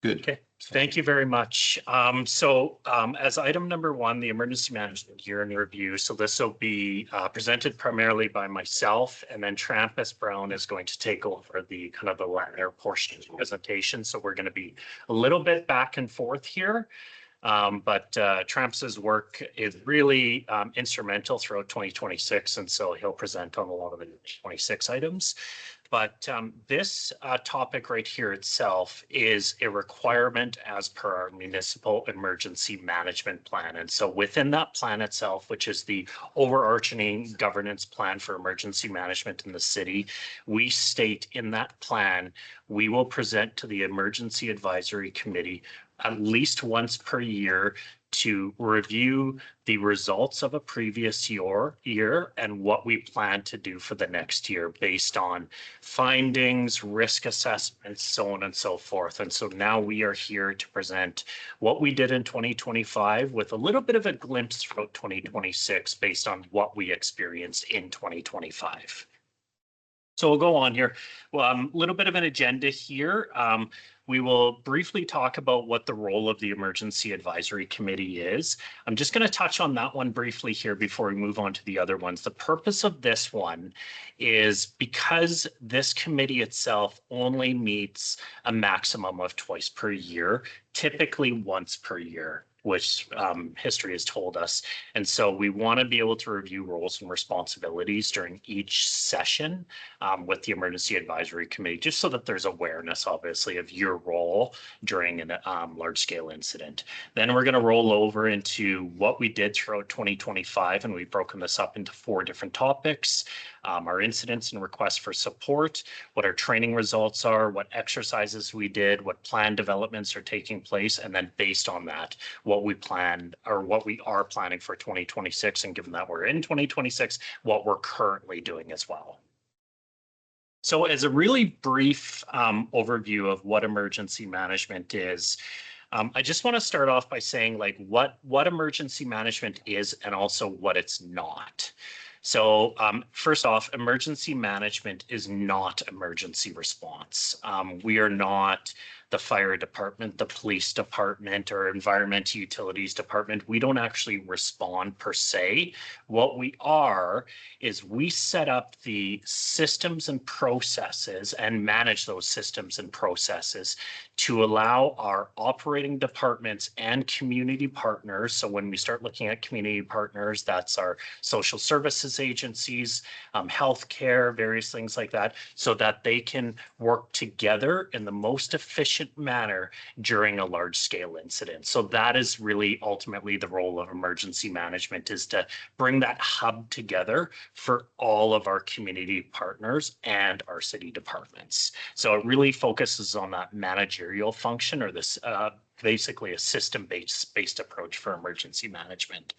Good. Okay, thank you very much. As item number one, the emergency management year in review. So this will be presented primarily by myself, and then Trampus Brown is going to take over the kind of the latter portion of the presentation. So we're going to be a little bit back and forth here. But Trampus's work is really instrumental throughout 2026, and so he'll present on a lot of the 26 items. But this topic right here itself is a requirement as per our municipal emergency management plan. And so within that plan itself, which is the overarching governance plan for emergency management in the city, we state in that plan, we will present to the Emergency Advisory Committee at least once per year to review the results of a previous year and what we plan to do for the next year based on findings, risk assessments, so on and so forth. And so now we are here to present what we did in 2025 with a little bit of a glimpse throughout 2026 based on what we experienced in 2025. So we'll go on here. Well, a little bit of an agenda here. We will briefly talk about what the role of the Emergency Advisory Committee is. I'm just going to touch on that one briefly here before we move on to the other ones. The purpose of this one is because this committee itself only meets a maximum of twice per year, typically once per year, which history has told us. And so we want to be able to review roles and responsibilities during each session with the Emergency Advisory Committee, just so that there's awareness, obviously, of your role during a large-scale incident. Then we're going to roll over into what we did throughout 2025, and we've broken this up into 4 different topics. Our incidents and requests for support, what our training results are, what exercises we did, what plan developments are taking place, and then based on that, what we planned or what we are planning for 2026. And given that we're in 2026, what we're currently doing as well. So as a really brief overview of what emergency management is, I just want to start off by saying like what emergency management is and also what it's not. So first off, emergency management is not emergency response. We are not the fire department, the police department, or environmental utilities department. We don't actually respond per se. What we are is we set up the systems and processes and manage those systems and processes to allow our operating departments and community partners. So when we start looking at community partners, that's our social services agencies, healthcare, various things like that, so that they can work together in the most efficient manner during a large scale incident. So that is really ultimately the role of emergency management, is to bring that hub together for all of our community partners and our city departments. So it really focuses on that managerial function, or this basically a system-based approach for emergency management.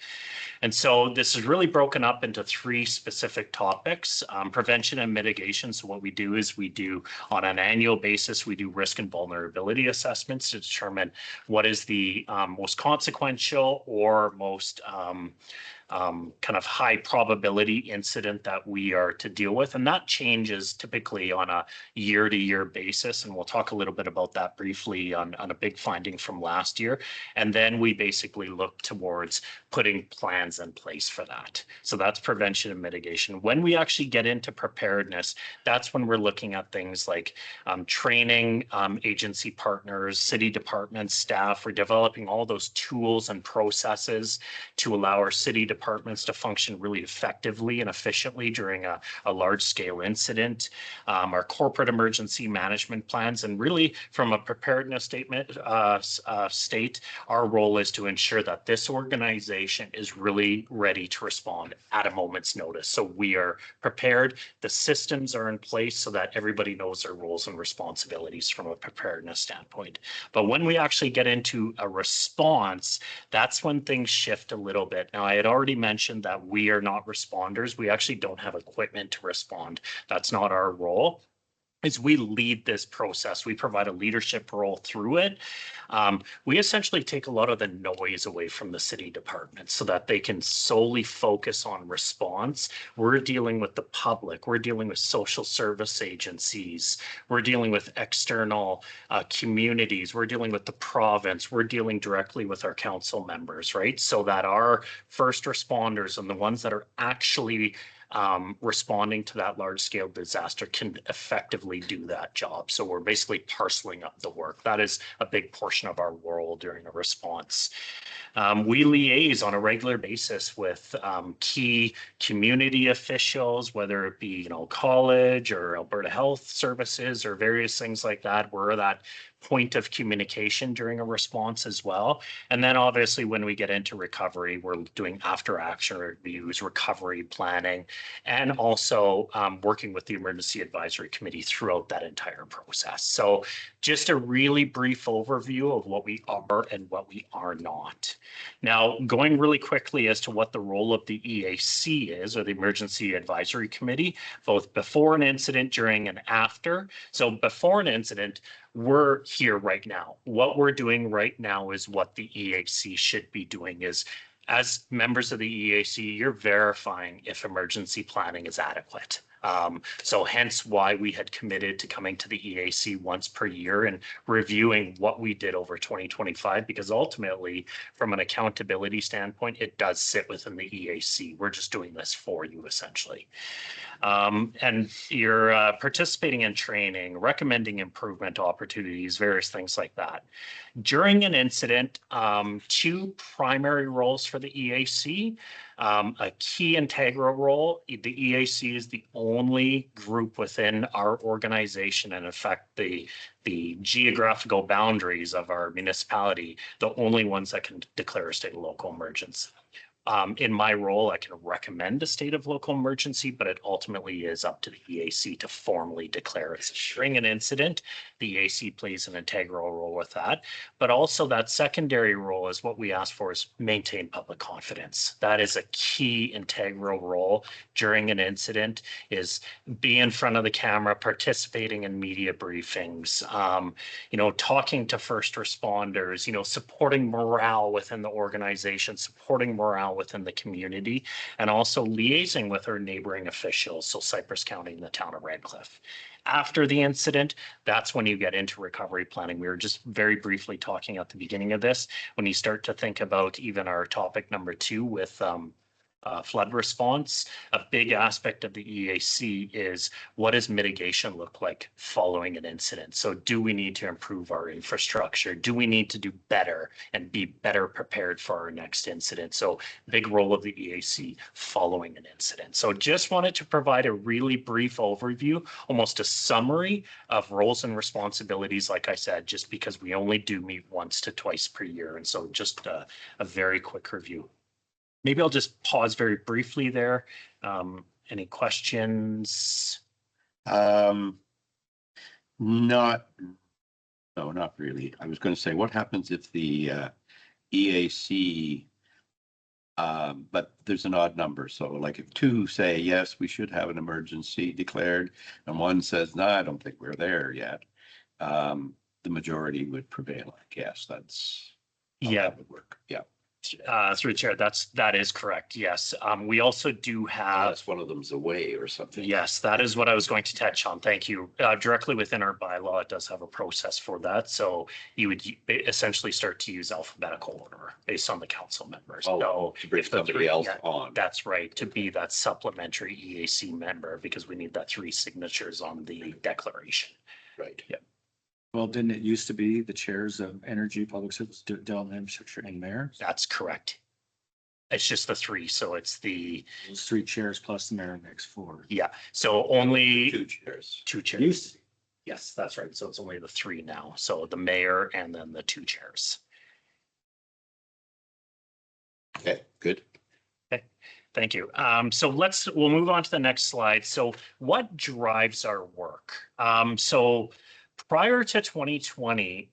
And so this is really broken up into 3 specific topics: prevention and mitigation. So what we do is we do on an annual basis, we do risk and vulnerability assessments to determine what is the most consequential or most kind of high probability incident that we are to deal with. And that changes typically on a year-to-year basis. And we'll talk a little bit about that briefly on a big finding from last year. And then we basically look towards putting plans in place for that. So that's prevention and mitigation. When we actually get into preparedness, that's when we're looking at things like training agency partners, city departments, staff. We're developing all those tools and processes to allow our city departments to function really effectively and efficiently during a large scale incident. Our corporate emergency management plans, and really from a preparedness statement state, our role is to ensure that this organization is really ready to respond at a moment's notice. So we are prepared, the systems are in place so that everybody knows their roles and responsibilities from a preparedness standpoint. But when we actually get into a response, that's when things shift a little bit. Now, I had already mentioned that we are not responders. We actually don't have equipment to respond. That's not our role. is we lead this process. We provide a leadership role through it. We essentially take a lot of the noise away from the city departments so that they can solely focus on response. We're dealing with the public. We're dealing with social service agencies. We're dealing with external communities. We're dealing with the province. We're dealing directly with our council members, right? So that our first responders and the ones that are actually responding to that large scale disaster can effectively do that job. So we're basically parceling up the work. That is a big portion of our role during a response. We liaise on a regular basis with key community officials, whether it be, college or Alberta Health Services or various things like that. We're that point of communication during a response as well. And then obviously when we get into recovery, we're doing after action reviews, recovery planning, and also working with the Emergency Advisory Committee throughout that entire process. So just a really brief overview of what we are and what we are not. Now, going really quickly as to what the role of the EAC is, or the Emergency Advisory Committee, both before an incident, during, and after. So before an incident, we're here right now. What we're doing right now is what the EAC should be doing is, as members of the EAC, you're verifying if emergency planning is adequate. So hence why we had committed to coming to the EAC once per year and reviewing what we did over 2025, because ultimately, from an accountability standpoint, it does sit within the EAC. We're just doing this for you, essentially. And you're participating in training, recommending improvement opportunities, various things like that. During an incident, two primary roles for the EAC. A key integral role. The EAC is the only group within our organization, and in fact, the geographical boundaries of our municipality, the only ones that can declare a state of local emergency. In my role, I can recommend a state of local emergency, but it ultimately is up to the EAC to formally declare it. During an incident, the EAC plays an integral role with that. But also that secondary role is what we ask for is maintain public confidence. That is a key integral role during an incident, is be in front of the camera, participating in media briefings, talking to first responders, supporting morale within the organization, supporting morale within the community, and also liaising with our neighboring officials, so Cypress County and the town of Redcliffe. After the incident, that's when you get into recovery planning. We were just very briefly talking at the beginning of this. When you start to think about even our topic number 2 with flood response, a big aspect of the EAC is what does mitigation look like following an incident? So do we need to improve our infrastructure? Do we need to do better and be better prepared for our next incident? So big role of the EAC following an incident. So just wanted to provide a really brief overview, almost a summary of roles and responsibilities, like I said, just because we only do meet once to twice per year. And so just a very quick review. Maybe I'll just pause very briefly there. Any questions? No, not really. I was going to say, what happens if the EAC, but there's an odd number. So like if 2 say, yes, we should have an emergency declared, and 1 says, no, I don't think we're there yet, the majority would prevail, I guess. That's how that would work. Yeah. Through the chair, that is correct. Yes. We also do have. Unless one of them's away or something. Yes, that is what I was going to touch on. Thank you. Directly within our bylaw, it does have a process for that. So you would essentially start to use alphabetical order based on the council members. So to bring somebody else on. That's right. To be that supplementary EAC member, because we need that 3 signatures on the declaration. Right. Yeah. Well, didn't it used to be the chairs of energy, public service, development, infrastructure, and mayor? That's correct. It's just the 3. So it's Those 3 chairs plus the mayor makes 4. yeah. So only 2 chairs. 2 chairs. Used to be. Yes, that's right. So it's only the 3 now. So the mayor and then the 2 chairs. Okay, good. Okay, thank you. So we'll move on to the next slide. So what drives our work? So Prior to 2020,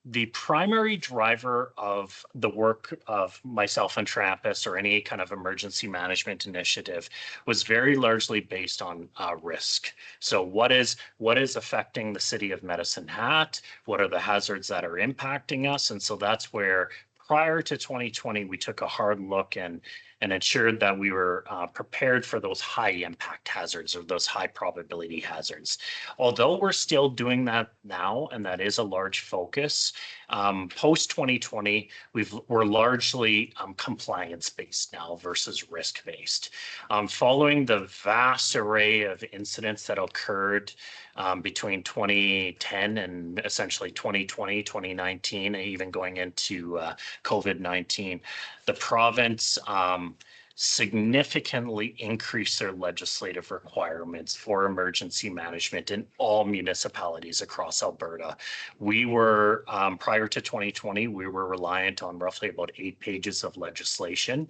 the primary driver of the work of myself and Trampus or any kind of emergency management initiative was very largely based on risk. So what is affecting the city of Medicine Hat? What are the hazards that are impacting us? And so that's where prior to 2020, we took a hard look and ensured that we were prepared for those high impact hazards or those high probability hazards. Although we're still doing that now, and that is a large focus, post 2020, we're largely compliance based now versus risk based. Following the vast array of incidents that occurred between 2010 and essentially 2020, 2019, and even going into COVID-19, the province significantly increased their legislative requirements for emergency management in all municipalities across Alberta. We were, prior to 2020, we were reliant on roughly about 8 pages of legislation.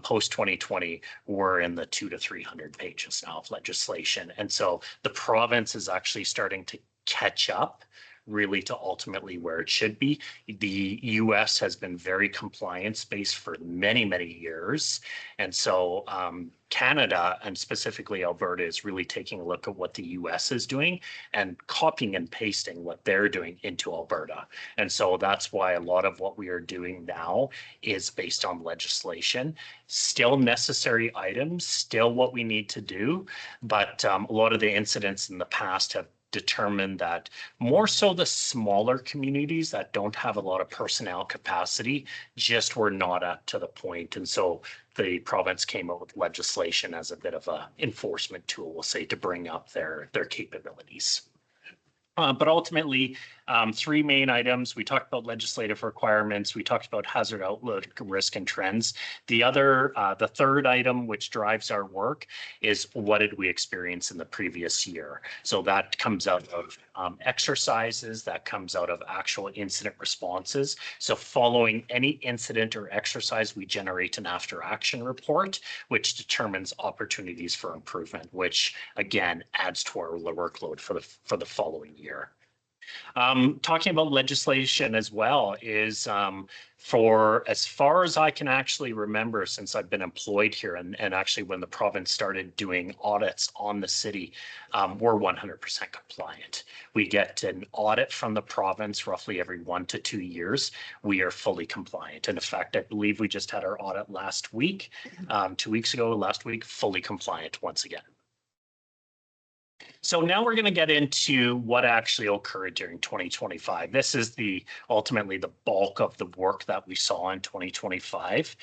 Post 2020, we're in the 200 to 300 pages now of legislation. And so the province is actually starting to catch up really to ultimately where it should be. The US has been very compliance based for many, many years. And so Canada and specifically Alberta is really taking a look at what the US is doing and copying and pasting what they're doing into Alberta. And so that's why a lot of what we are doing now is based on legislation, still necessary items, still what we need to do. But a lot of the incidents in the past have determined that more so the smaller communities that don't have a lot of personnel capacity just were not up to the point. And so the province came out with legislation as a bit of a enforcement tool, we'll say, to bring up their capabilities. But ultimately, 3 main items. We talked about legislative requirements. We talked about hazard outlook, risk, and trends. The third item, which drives our work, is what did we experience in the previous year? So that comes out of exercises, that comes out of actual incident responses. So following any incident or exercise, we generate an after action report, which determines opportunities for improvement, which again adds to our workload for the following year. Talking about legislation as well is for as far as I can actually remember since I've been employed here and actually when the province started doing audits on the city, we're 100% compliant. We get an audit from the province roughly every 1 to 2 years. We are fully compliant. And in fact, I believe we just had our audit last week, 2 weeks ago, last week, fully compliant once again. So now we're going to get into what actually occurred during 2025. This is ultimately the bulk of the work that we saw in 2025.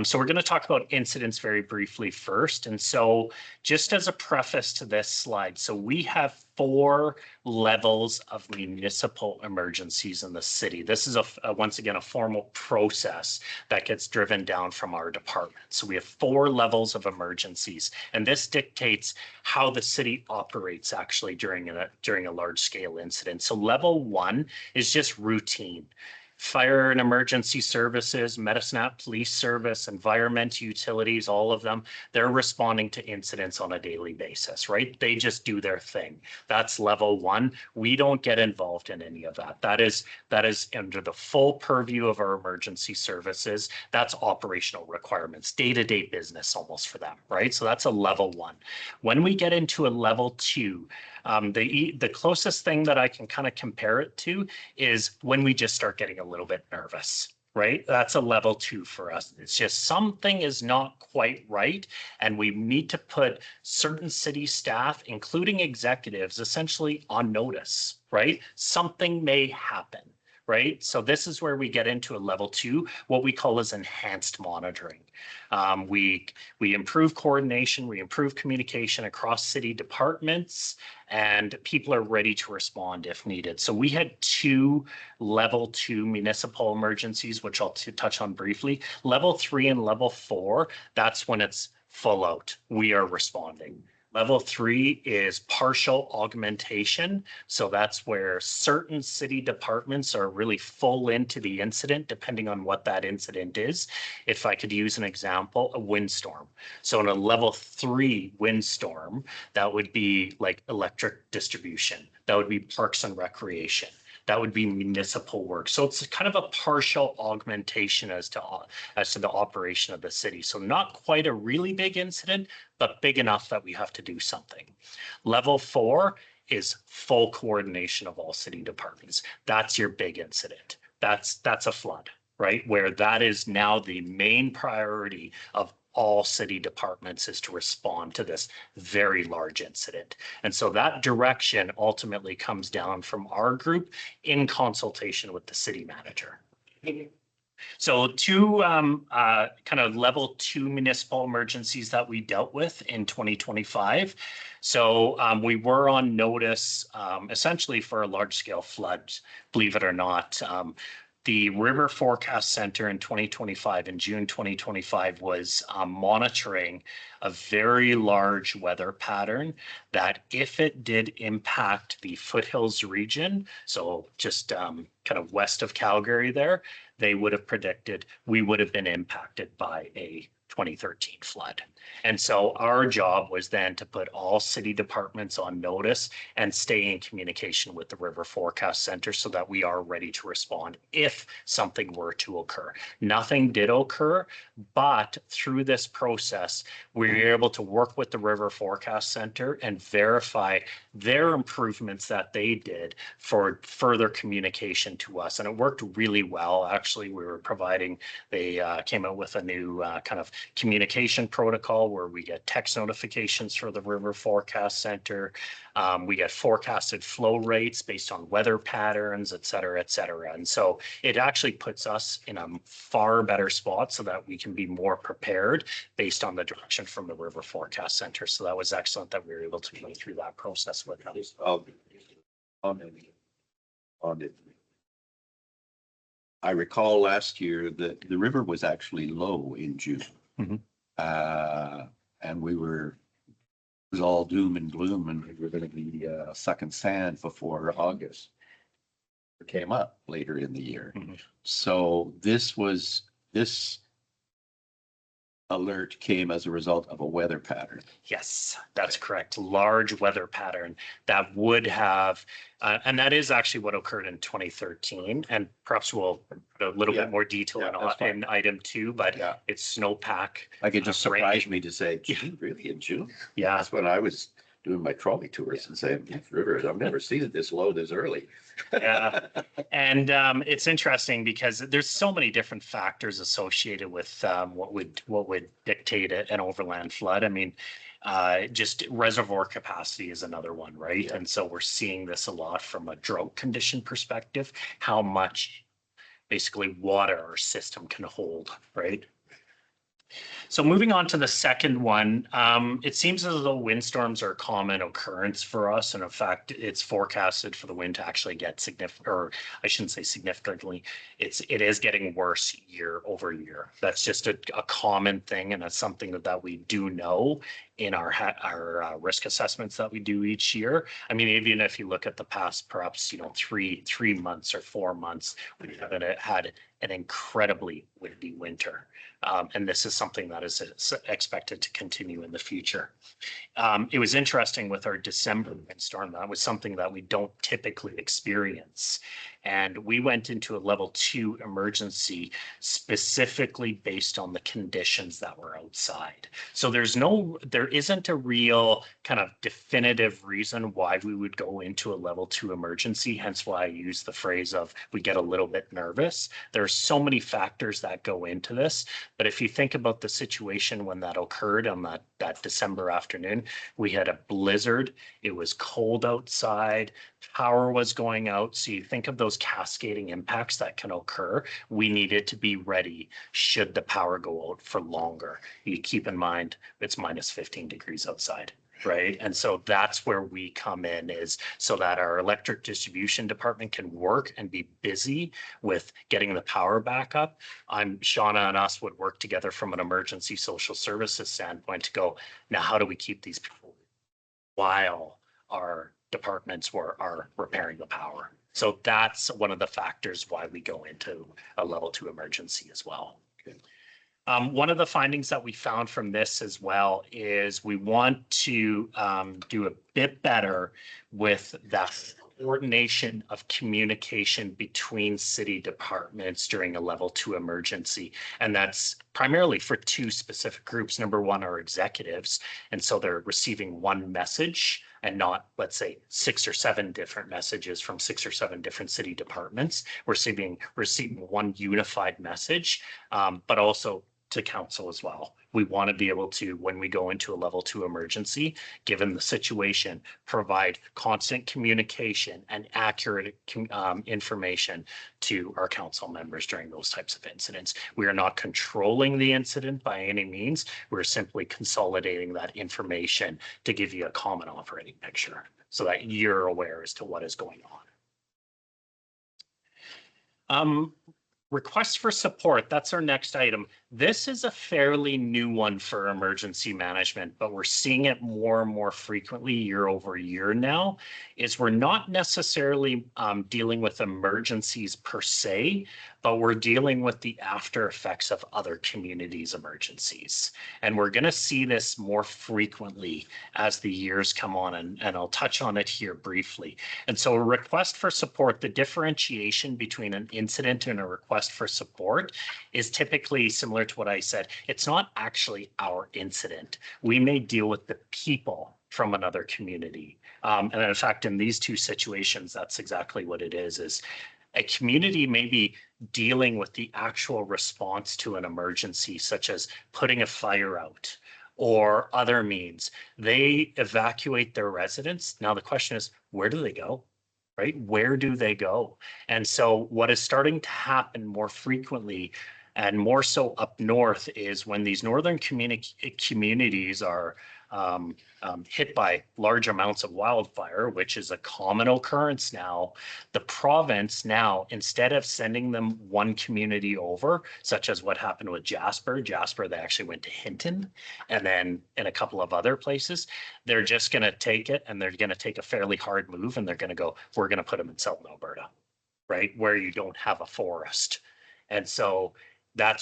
So we're going to talk about incidents very briefly first. And so just as a preface to this slide, so we have 4 levels of municipal emergencies in the city. This is once again a formal process that gets driven down from our department. So we have 4 levels of emergencies, and this dictates how the city operates actually during a large scale incident. So level 1 is just routine. Fire and emergency services, Medicine Hat Police Service, environment, utilities, all of them, they're responding to incidents on a daily basis, right? They just do their thing. That's level 1. We don't get involved in any of that. That is under the full purview of our emergency services. That's operational requirements, day-to-day business almost for them, right? So that's a level 1. When we get into a level 2, the closest thing that I can kind of compare it to is when we just start getting a little bit nervous, right? That's a level 2 for us. It's just something is not quite right. And we need to put certain city staff, including executives, essentially on notice, right? Something may happen. Right? So this is where we get into a level 2, what we call as enhanced monitoring. We improve coordination, we improve communication across city departments, and people are ready to respond if needed. So we had 2 level 2 municipal emergencies, which I'll touch on briefly. Level 3 and level 4, that's when it's full out. We are responding. Level 3 is partial augmentation. So that's where certain city departments are really full into the incident, depending on what that incident is. If I could use an example, a windstorm. So in a level 3 windstorm, that would be like electric distribution. That would be parks and recreation. That would be municipal work. So it's kind of a partial augmentation as to the operation of the city. So not quite a really big incident, but big enough that we have to do something. Level 4 is full coordination of all city departments. That's your big incident. That's a flood, right? Where that is now the main priority of all city departments is to respond to this very large incident. And so that direction ultimately comes down from our group in consultation with the city manager. So two kind of level 2 municipal emergencies that we dealt with in 2025. So we were on notice essentially for a large scale flood, believe it or not. The River Forecast Center in 2025, in June 2025, was monitoring a very large weather pattern that if it did impact the foothills region, so just kind of west of Calgary there, they would have predicted we would have been impacted by a 2013 flood. And so our job was then to put all city departments on notice and stay in communication with the River Forecast Center so that we are ready to respond if something were to occur. Nothing did occur, but through this process, we were able to work with the River Forecast Center and verify their improvements that they did for further communication to us. And it worked really well. Actually, we were providing, they came out with a new kind of communication protocol where we get text notifications for the River Forecast Center. We get forecasted flow rates based on weather patterns, et cetera, et cetera. And so it actually puts us in a far better spot so that we can be more prepared based on the direction from the River Forecast Center. So that was excellent that we were able to go through that process with them. On it. I recall last year that the river was actually low in June. Mhm. And it was all doom and gloom, and we were going to be sucking sand before August. It came up later in the year. Mhm. So this alert came as a result of a weather pattern. Yes, that's correct. Large weather pattern that would have, and that is actually what occurred in 2013. And perhaps we'll put a little Yeah. bit more detail Yeah, that's fine. in item 2, but Yeah. it's snowpack. Like it just rain. surprised me to say, June, really in June? Yeah, That's when I was doing my trolley tours and saying, "These rivers, I've never seen it this low this early." Yeah. And it's interesting because there's so many different factors associated with what would dictate an overland flood. I mean, just reservoir capacity is another one, right? Yeah. And so we're seeing this a lot from a drought condition perspective, how much basically water our system can hold, right? So moving on to the second one, it seems as though windstorms are a common occurrence for us. And in fact, it's forecasted for the wind to actually get significant, or I shouldn't say significantly, it is getting worse year over year. That's just a common thing. And that's something that we do know in our risk assessments that we do each year. I mean, even if you look at the past, perhaps, three months or 4 months, we haven't had an incredibly windy winter. And this is something that is expected to continue in the future. It was interesting with our December windstorm. That was something that we don't typically experience. And we went into a level 2 emergency specifically based on the conditions that were outside. So there isn't a real kind of definitive reason why we would go into a level 2 emergency. Hence why I use the phrase of we get a little bit nervous. There are so many factors that go into this. But if you think about the situation when that occurred on that December afternoon, we had a blizzard. It was cold outside. Power was going out. So you think of those cascading impacts that can occur. We needed to be ready should the power go out for longer. You keep in mind it's minus 15 degrees outside. Right. And so that's where we come in, is so that our electric distribution department can work and be busy with getting the power back up. Shauna and us would work together from an emergency social services standpoint to go, now, how do we keep these people while our departments are repairing the power. So that's one of the factors why we go into a level 2 emergency as well. Okay. One of the findings that we found from this as well is we want to do a bit better with that coordination of communication between city departments during a level 2 emergency. And that's primarily for two specific groups. Number one are executives. And so they're receiving one message and not, let's say, 6 or 7 different messages from 6 or 7 different city departments. We're receiving one unified message, but also to council as well. We want to be able to, when we go into a level 2 emergency, given the situation, provide constant communication and accurate information to our council members during those types of incidents. We are not controlling the incident by any means. We're simply consolidating that information to give you a common operating picture so that you're aware as to what is going on. Request for support, that's our next item. This is a fairly new one for emergency management, but we're seeing it more and more frequently year over year now, is we're not necessarily dealing with emergencies per se, but we're dealing with the after effects of other communities' emergencies. And we're going to see this more frequently as the years come on, and I'll touch on it here briefly. And so a request for support, the differentiation between an incident and a request for support is typically similar to what I said. It's not actually our incident. We may deal with the people from another community. And in fact, in these two situations, that's exactly what it is a community may be dealing with the actual response to an emergency, such as putting a fire out or other means. They evacuate their residents. Now the question is, where do they go? Right? Where do they go? And so what is starting to happen more frequently and more so up north is when these northern communities are hit by large amounts of wildfire, which is a common occurrence now, the province now, instead of sending them one community over, such as what happened with Jasper, they actually went to Hinton, and then in a couple of other places, they're just going to take it and they're going to take a fairly hard move and they're going to go, we're going to put them in Southern Alberta, right? Where you don't have a forest. And so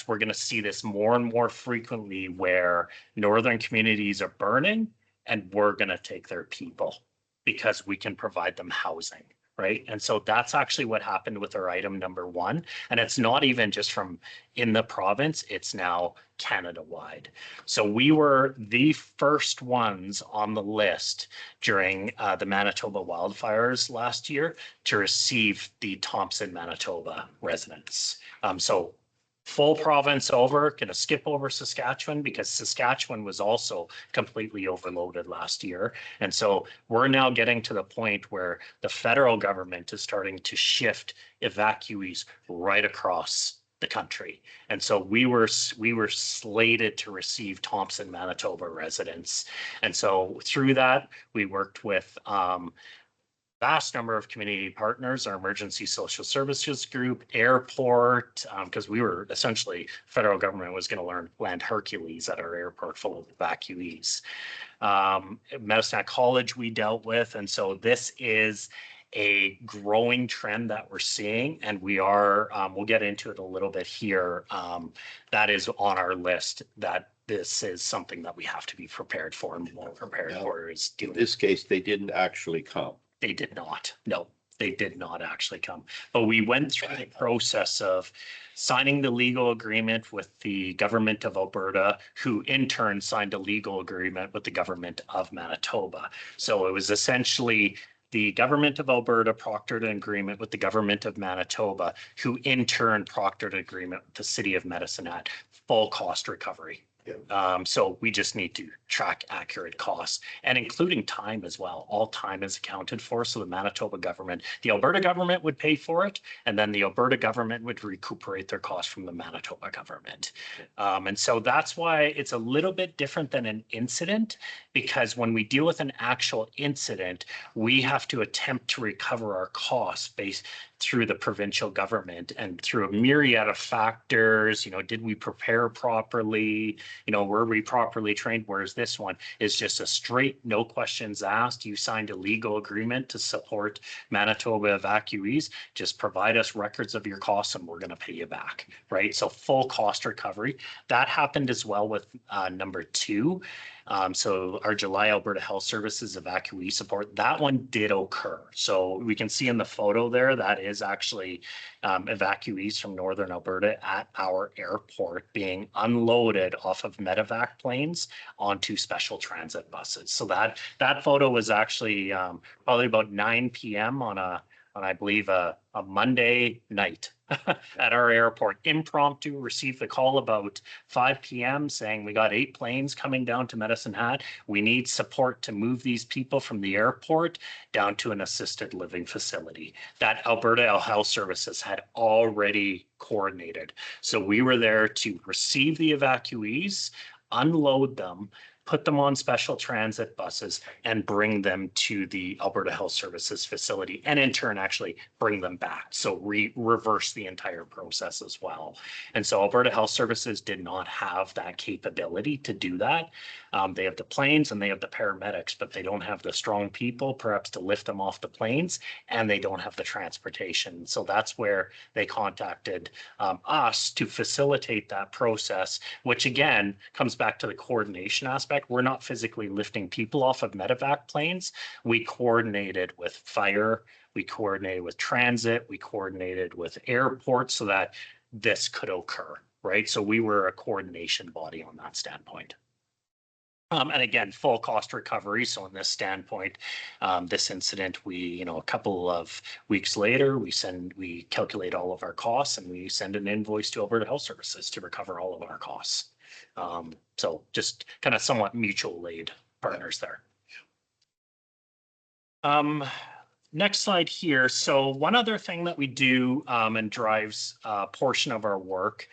we're going to see this more and more frequently where northern communities are burning and we're going to take their people because we can provide them housing, right? And so that's actually what happened with our item number 1. And it's not even just from in the province, it's now Canada-wide. So we were the first ones on the list during the Manitoba wildfires last year to receive the Thompson, Manitoba residents. So full province over, going to skip over Saskatchewan because Saskatchewan was also completely overloaded last year. And so we're now getting to the point where the federal government is starting to shift evacuees right across the country. And so we were slated to receive Thompson, Manitoba residents. And so through that, we worked with vast number of community partners, our emergency social services group, airport, because we were essentially, federal government was going to land Hercules at our airport full of evacuees. Medicine College we dealt with. And so this is a growing trend that we're seeing, and we are, we'll get into it a little bit here. That is on our list, that this is something that we have to be prepared for and more prepared for. Is in this case, they didn't actually come. They did not. No, they did not actually come. But we went through the process of signing the legal agreement with the government of Alberta, who in turn signed a legal agreement with the government of Manitoba. So it was essentially the government of Alberta proctored an agreement with the government of Manitoba, who in turn proctored an agreement with the city of Medicine Hat, full cost recovery. Yeah. So we just need to track accurate costs and including time as well. All time is accounted for. So the Manitoba government, the Alberta government would pay for it, and then the Alberta government would recuperate their costs from the Manitoba government. And so that's why it's a little bit different than an incident, because when we deal with an actual incident, we have to attempt to recover our costs based through the provincial government and through a myriad of factors. You know, did we prepare properly? were we properly trained? Whereas this one is just a straight, no questions asked. You signed a legal agreement to support Manitoba evacuees. Just provide us records of your costs and we're going to pay you back, right? So full cost recovery. That happened as well with number 2. So our July Alberta Health Services evacuee support, that one did occur. So we can see in the photo there, that is actually evacuees from Northern Alberta at our airport being unloaded off of medevac planes onto special transit buses. So that photo was actually probably about 9 p.m. on I believe a Monday night at our airport. Impromptu, received the call about 5 p.m. saying we got 8 planes coming down to Medicine Hat. We need support to move these people from the airport down to an assisted living facility. That Alberta Health Services had already coordinated. So we were there to receive the evacuees, unload them, put them on special transit buses and bring them to the Alberta Health Services facility, and in turn actually bring them back. So reverse the entire process as well. And so Alberta Health Services did not have that capability to do that. They have the planes and they have the paramedics, but they don't have the strong people perhaps to lift them off the planes, and they don't have the transportation. So that's where they contacted us to facilitate that process, which again comes back to the coordination aspect. We're not physically lifting people off of medevac planes. We coordinated with fire, we coordinated with transit, we coordinated with airports so that this could occur, right? So we were a coordination body on that standpoint. And again, full cost recovery. So in this standpoint, this incident, a couple of weeks later, we calculate all of our costs and we send an invoice to Alberta Health Services to recover all of our costs. So just kind of somewhat mutual aid partners there. Next slide here. So one other thing that we do and drives a portion of our work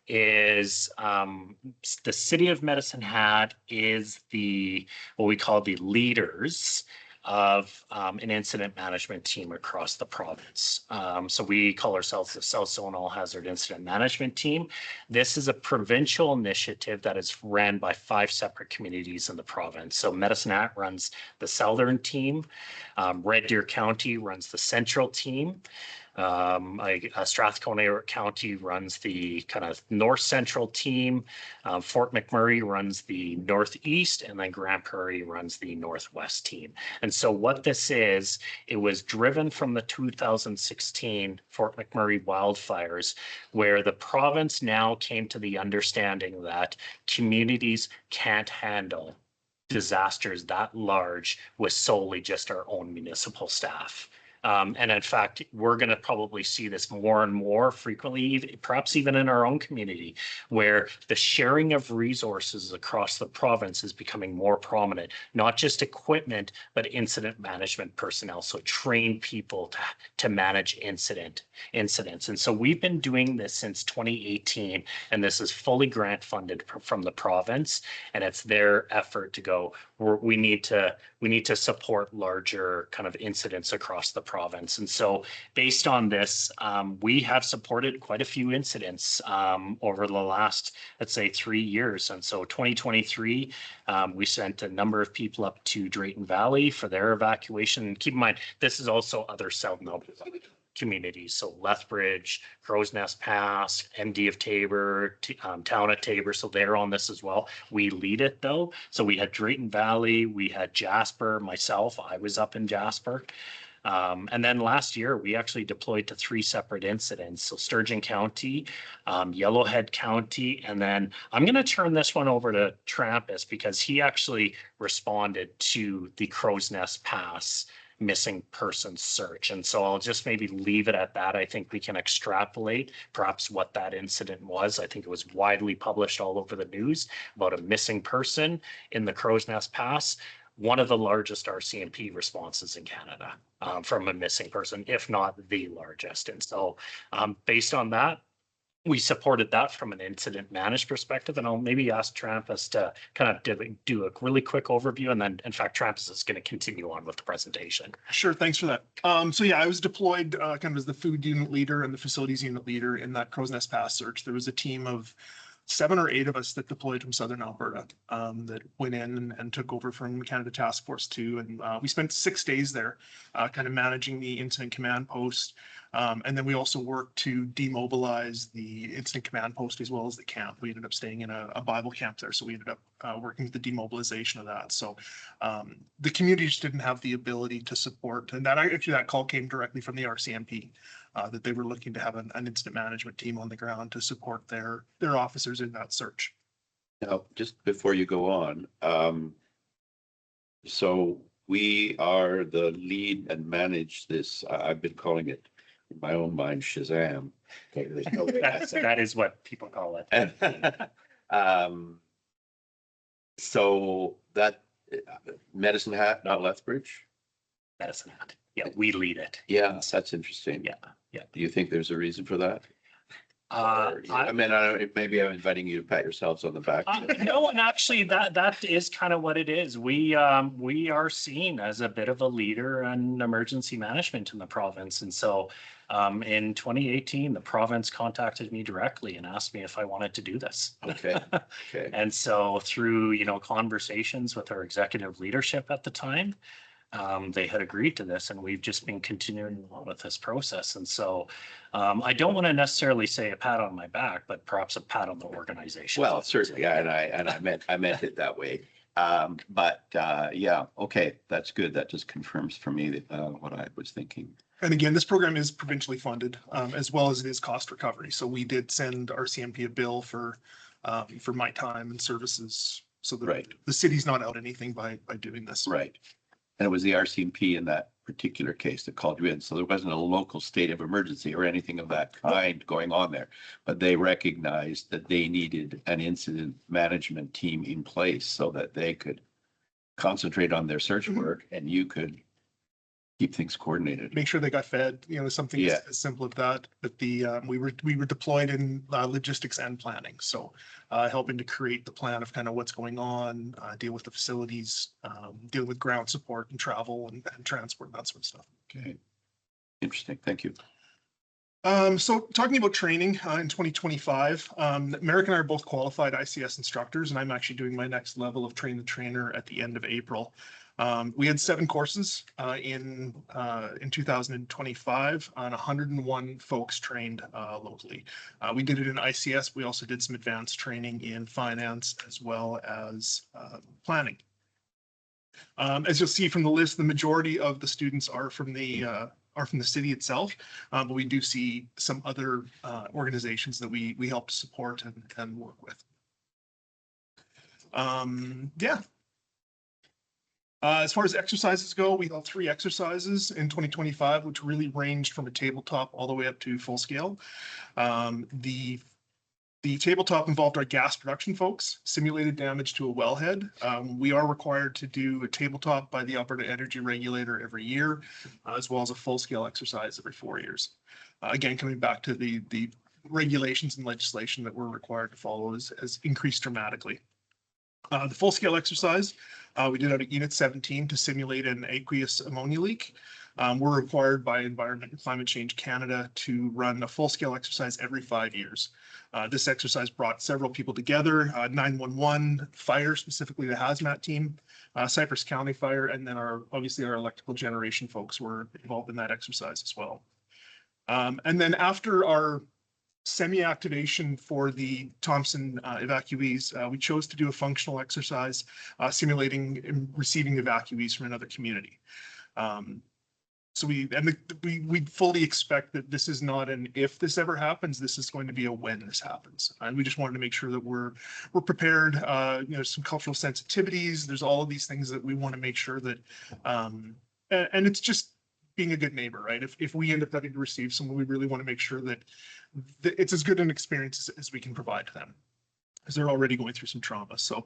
is the City of Medicine Hat is what we call the leaders of an incident management team across the province. So we call ourselves the South Zone All Hazard Incident Management Team. This is a provincial initiative that is ran by 5 separate communities in the province. So Medicine Hat runs the Southern team, Red Deer County runs the Central team. Strathcona County runs the kind of north central team. Fort McMurray runs the northeast, and then Grand Prairie runs the northwest team. And so what this is, it was driven from the 2016 Fort McMurray wildfires, where the province now came to the understanding that communities can't handle disasters that large with solely just our own municipal staff. And in fact, we're going to probably see this more and more frequently, perhaps even in our own community, where the sharing of resources across the province is becoming more prominent, not just equipment, but incident management personnel. So trained people to manage incidents. And so we've been doing this since 2018, and this is fully grant funded from the province. And it's their effort to go, we need to support larger kind of incidents across the province. And so based on this, we have supported quite a few incidents over the last, let's say, 3 years. And so 2023, we sent a number of people up to Drayton Valley for their evacuation. Keep in mind, this is also other Southern Alberta communities. So Lethbridge, Crow's Nest Pass, MD of Tabor, Town of Tabor. So they're on this as well. We lead it though. So we had Drayton Valley, we had Jasper, myself, I was up in Jasper. And then last year, we actually deployed to 3 separate incidents. So Sturgeon County, Yellowhead County, and then I'm going to turn this one over to Trampus because he actually responded to the Crow's Nest Pass missing person search. And so I'll just maybe leave it at that. I think we can extrapolate perhaps what that incident was. I think it was widely published all over the news about a missing person in the Crow's Nest Pass. One of the largest RCMP responses in Canada from a missing person, if not the largest. And so based on that, we supported that from an incident managed perspective. And I'll maybe ask Trampus to kind of do a really quick overview. And then, in fact, Trampus is going to continue on with the presentation. Sure, thanks for that. So yeah, I was deployed kind of as the food unit leader and the facilities unit leader in that Crow's Nest Pass search. There was a team of 7 or 8 of us that deployed from Southern Alberta, that went in and took over from Canada Task Force 2. And we spent 6 days there, kind of managing the incident command post. And then we also worked to demobilize the incident command post as well as the camp. We ended up staying in a Bible camp there. So we ended up working with the demobilization of that. So the community just didn't have the ability to support. And that call came directly from the RCMP. That they were looking to have an incident management team on the ground to support their officers in that search. Now, just before you go on, so we are the lead and manage this. I've been calling it in my own mind Shazam. Okay, there's no way that's That is what people call it. So that Medicine Hat, not Lethbridge. Medicine Hat. Yeah, we lead it. Yeah, that's interesting. Yeah, yeah. Do you think there's a reason for that? Or, I I- mean, maybe I'm inviting you to pat yourselves on the back. No, and actually that is kind of what it is. We are seen as a bit of a leader in emergency management in the province. And so in 2018, the province contacted me directly and asked me if I wanted to do this. Okay, okay. And so through, conversations with our executive leadership at the time, they had agreed to this, and we've just been continuing on with this process. And so I don't want to necessarily say a pat on my back, but perhaps a pat on the organization. Well, certainly, yeah, and I meant it that way. But yeah, okay, that's good. That just confirms for me that, what I was thinking. And again, this program is provincially funded, as well as it is cost recovery. So we did send RCMP a bill for my time and services, so that Right. the city's not out anything by doing this. Right. And it was the RCMP in that particular case that called you in. So there wasn't a local state of emergency or anything of that kind going on there. But they recognized that they needed an incident management team in place so that they could concentrate on their search work and you could keep things coordinated. Make sure they got fed, something Yeah. as simple as that. But we were deployed in logistics and planning. So helping to create the plan of kind of what's going on, deal with the facilities, deal with ground support and travel and transport and that sort of stuff. Okay. Interesting. Thank you. So talking about training in 2025, Merrick and I are both qualified ICS instructors, and I'm actually doing my next level of train the trainer at the end of April. We had 7 courses in 2025 on 101 folks trained locally. We did it in ICS. We also did some advanced training in finance as well as planning. As you'll see from the list, the majority of the students are from the city itself, but we do see some other organizations that we help to support and work with. Yeah. As far as exercises go, we held 3 exercises in 2025, which really ranged from a tabletop all the way up to full scale. The tabletop involved our gas production folks, simulated damage to a wellhead. We are required to do a tabletop by the Alberta Energy Regulator every year, as well as a full-scale exercise every 4 years. Again, coming back to the regulations and legislation that we're required to follow has increased dramatically. The full-scale exercise, we did out at Unit 17 to simulate an aqueous ammonia leak. We're required by Environment and Climate Change Canada to run a full-scale exercise every 5 years. This exercise brought several people together, 911, fire, specifically the hazmat team, Cypress County Fire, and then obviously our electrical generation folks were involved in that exercise as well. And then after our semi-activation for the Thompson evacuees, we chose to do a functional exercise simulating and receiving evacuees from another community. So we fully expect that this is not an if this ever happens, this is going to be a when this happens. And we just wanted to make sure that we're prepared. Some cultural sensitivities. There's all of these things that we want to make sure that, and it's just being a good neighbor, right? If we end up having to receive someone, we really want to make sure that it's as good an experience as we can provide to them, because they're already going through some trauma. So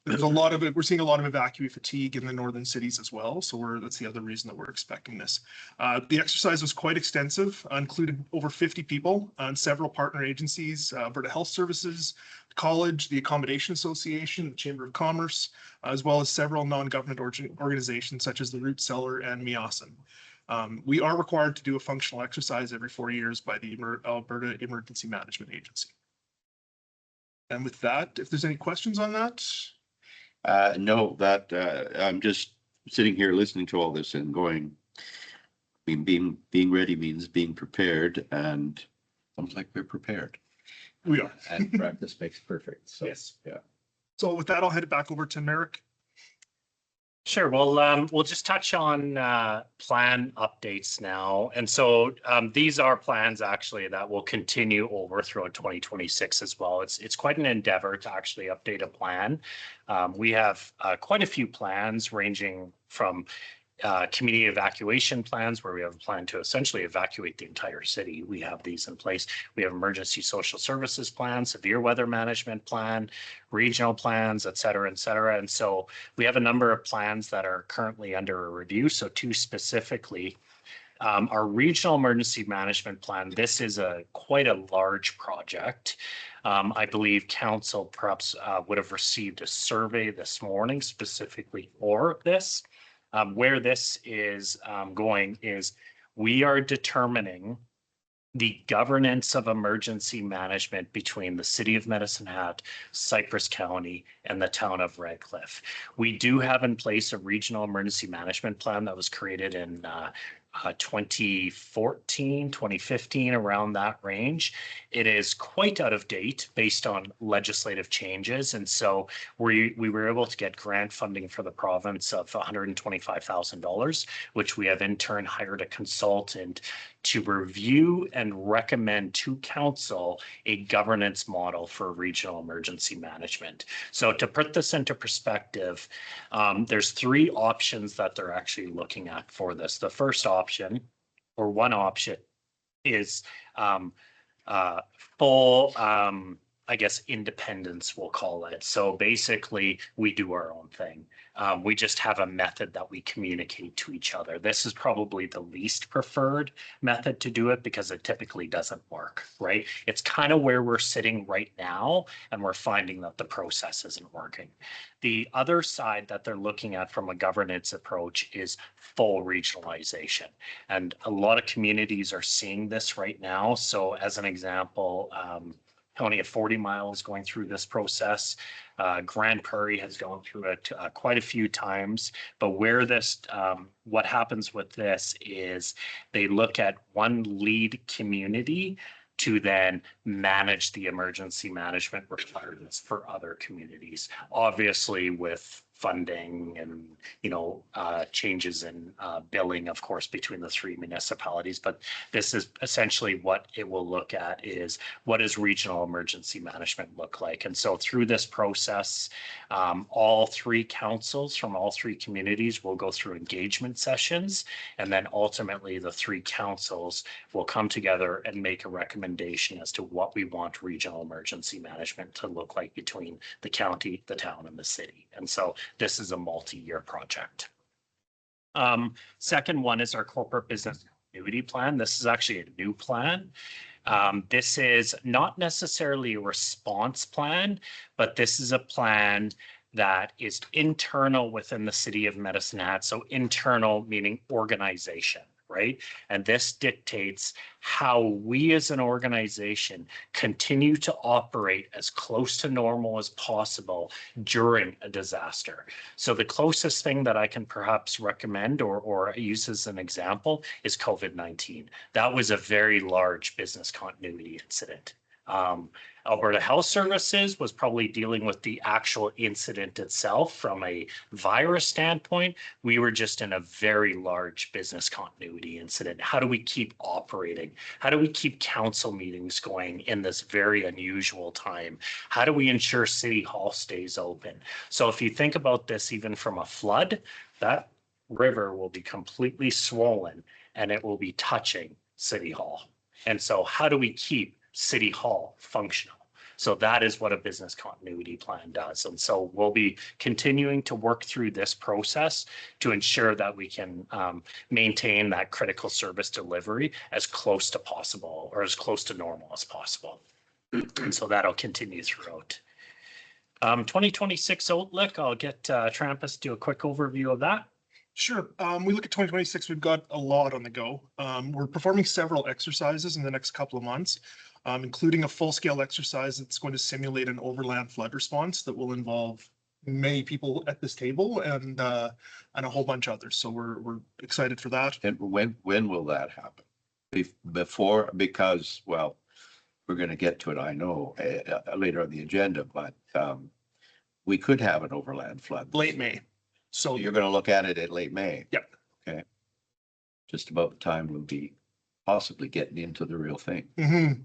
there's a lot of it. We're seeing a lot of evacuee fatigue in the northern cities as well. So that's the other reason that we're expecting this. The exercise was quite extensive, included over 50 people and several partner agencies, Alberta Health Services, college, the Accommodation Association, the Chamber of Commerce, as well as several non-government organizations such as the Root Cellar and Miasen. We are required to do a functional exercise every 4 years by the Alberta Emergency Management Agency. And with that, if there's any questions on that, No, that, I'm just sitting here listening to all this and going, being ready means being prepared, and sounds like we're prepared. we are. And practice makes perfect, so. Yes. Yeah. So with that, I'll head it back over to Merrick. Sure. Well, we'll just touch on plan updates now. And so these are plans actually that will continue over throughout 2026 as well. It's quite an endeavor to actually update a plan. We have quite a few plans ranging from community evacuation plans where we have a plan to essentially evacuate the entire city. We have these in place. We have emergency social services plan, severe weather management plan, regional plans, et cetera, et cetera. And so we have a number of plans that are currently under a review. So two specifically, our regional emergency management plan, this is quite a large project. I believe council perhaps would have received a survey this morning specifically for this. Where this is going is we are determining the governance of emergency management between the city of Medicine Hat, Cypress County, and the town of Red Cliff. We do have in place a regional emergency management plan that was created in 2014, 2015, around that range. It is quite out of date based on legislative changes. And so we were able to get grant funding for the province of $125,000, which we have in turn hired a consultant to review and recommend to council a governance model for regional emergency management. So to put this into perspective, there's three options that they're actually looking at for this. The first option, or one option, is full, I guess, independence, we'll call it. So basically, we do our own thing. We just have a method that we communicate to each other. This is probably the least preferred method to do it because it typically doesn't work, right? It's kind of where we're sitting right now, and we're finding that the process isn't working. The other side that they're looking at from a governance approach is full regionalization. And a lot of communities are seeing this right now. So as an example, County of 40 Mile is going through this process. Grand Prairie has gone through it quite a few times. But where this, what happens with this is they look at one lead community to then manage the emergency management requirements for other communities, obviously with funding and, changes in billing, of course, between the three municipalities. But this is essentially what it will look at is what does regional emergency management look like? And so through this process, all three councils from all three communities will go through engagement sessions. And then ultimately the three councils will come together and make a recommendation as to what we want regional emergency management to look like between the county, the town, and the city. And so this is a multi-year project. Second one is our corporate business continuity plan. This is actually a new plan. This is not necessarily a response plan, but this is a plan that is internal within the city of Medicine Hat. So internal meaning organization, right? And this dictates how we as an organization continue to operate as close to normal as possible during a disaster. So the closest thing that I can perhaps recommend or use as an example is COVID-19. That was a very large business continuity incident. Alberta Health Services was probably dealing with the actual incident itself from a virus standpoint. We were just in a very large business continuity incident. How do we keep operating? How do we keep council meetings going in this very unusual time? How do we ensure City Hall stays open? So if you think about this even from a flood, that river will be completely swollen and it will be touching City Hall. And so how do we keep City Hall functional? So that is what a business continuity plan does. And so we'll be continuing to work through this process to ensure that we can maintain that critical service delivery as close to possible or as close to normal as possible. And so that'll continue throughout. 2026 outlook, I'll get Trampus to do a quick overview of that. Sure. We look at 2026, we've got a lot on the go. We're performing several exercises in the next couple of months. including a full-scale exercise that's going to simulate an overland flood response that will involve many people at this table and a whole bunch of others. So we're excited for that. And when will that happen? Before, because, well, we're going to get to it, I know, later on the agenda, but we could have an overland flood. Late May. So So you're going to look at it at late May? Yep. Okay. Just about the time we'll be possibly getting into the real thing.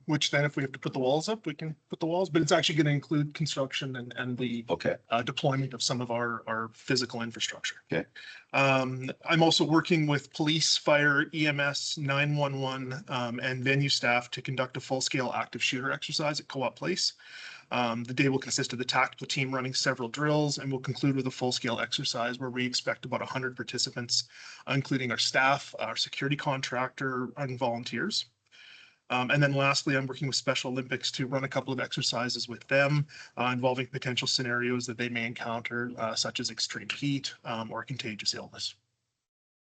which then if we have to put the walls up, we can put the walls, but it's actually going to include construction and the Okay, deployment of some of our physical infrastructure. Okay. I'm also working with police, fire, EMS, 911, and venue staff to conduct a full-scale active shooter exercise at Co-op Place. The day will consist of the tactical team running several drills and will conclude with a full-scale exercise where we expect about 100 participants, including our staff, our security contractor, and volunteers. And then lastly, I'm working with Special Olympics to run a couple of exercises with them involving potential scenarios that they may encounter, such as extreme heat or contagious illness.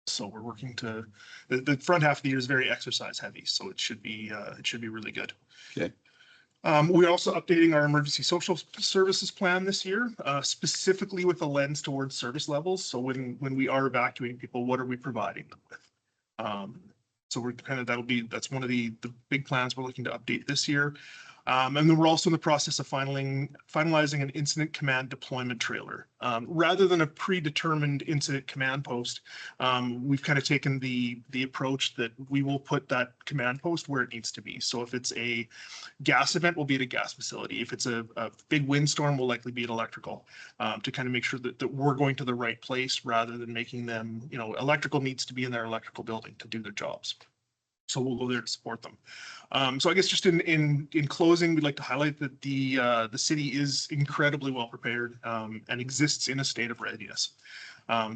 So we're working to, the front half of the year is very exercise heavy, so it should be really good. okay. We're also updating our emergency social services plan this year, specifically with a lens towards service levels. So when we are evacuating people, what are we providing them with? So we're kind of, that's one of the big plans we're looking to update this year. And then we're also in the process of finalizing an incident command deployment trailer. Rather than a predetermined incident command post, we've kind of taken the approach that we will put that command post where it needs to be. So if it's a gas event, we'll be at a gas facility. If it's a big windstorm, we'll likely be at electrical, to kind of make sure that we're going to the right place rather than making them, electrical needs to be in their electrical building to do their jobs. So we'll go there to support them. So I guess just in closing, we'd like to highlight that the city is incredibly well prepared and exists in a state of readiness.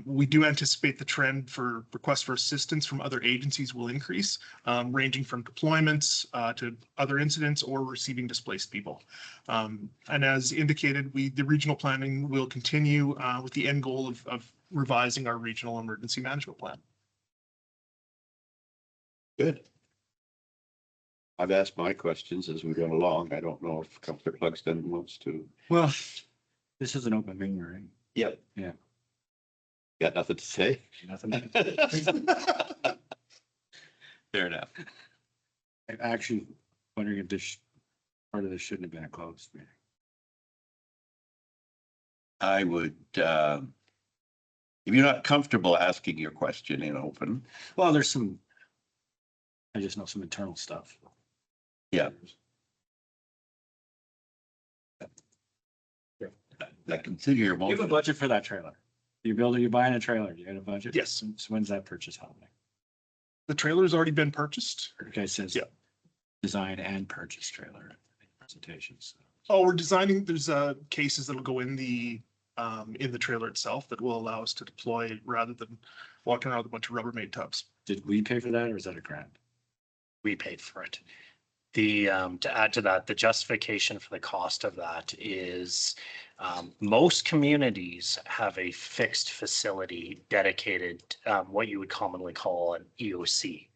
We do anticipate the trend for requests for assistance from other agencies will increase, ranging from deployments to other incidents or receiving displaced people. And as indicated, the regional planning will continue with the end goal of revising our regional emergency management plan. Good. I've asked my questions as we go along. I don't know if Councillor Clugston wants to. Well, this is an open meeting, right? Yep. Yeah. Got nothing to say? Nothing. Fair enough. I'm actually wondering if this part of this shouldn't have been a closed meeting. I would, if you're not comfortable asking your question in open, Well, I just know some internal stuff. yeah. I consider your You have a motion. budget for that trailer. You're buying a trailer. Do you have a budget? Yes. So when's that purchase happening? The trailer's already been purchased. Okay, it says Yeah. design and purchase trailer presentations. Oh, we're designing, there's cases that'll go in the trailer itself that will allow us to deploy rather than walking around with a bunch of Rubbermaid tubs. Did we pay for that or is that a grant? We paid for it. To add to that, the justification for the cost of that is most communities have a fixed facility dedicated, what you would commonly call an EOC.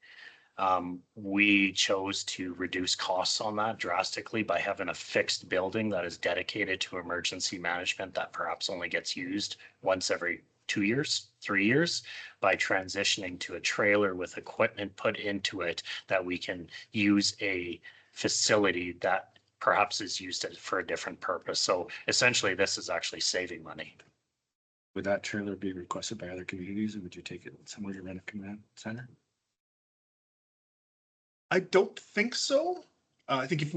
We chose to reduce costs on that drastically by having a fixed building that is dedicated to emergency management that perhaps only gets used once every 2 years, 3 years, by transitioning to a trailer with equipment put into it that we can use a facility that perhaps is used for a different purpose. So essentially, this is actually saving money. Would that trailer be requested by other communities and would you take it somewhere to rent a command center? I don't think so. I think if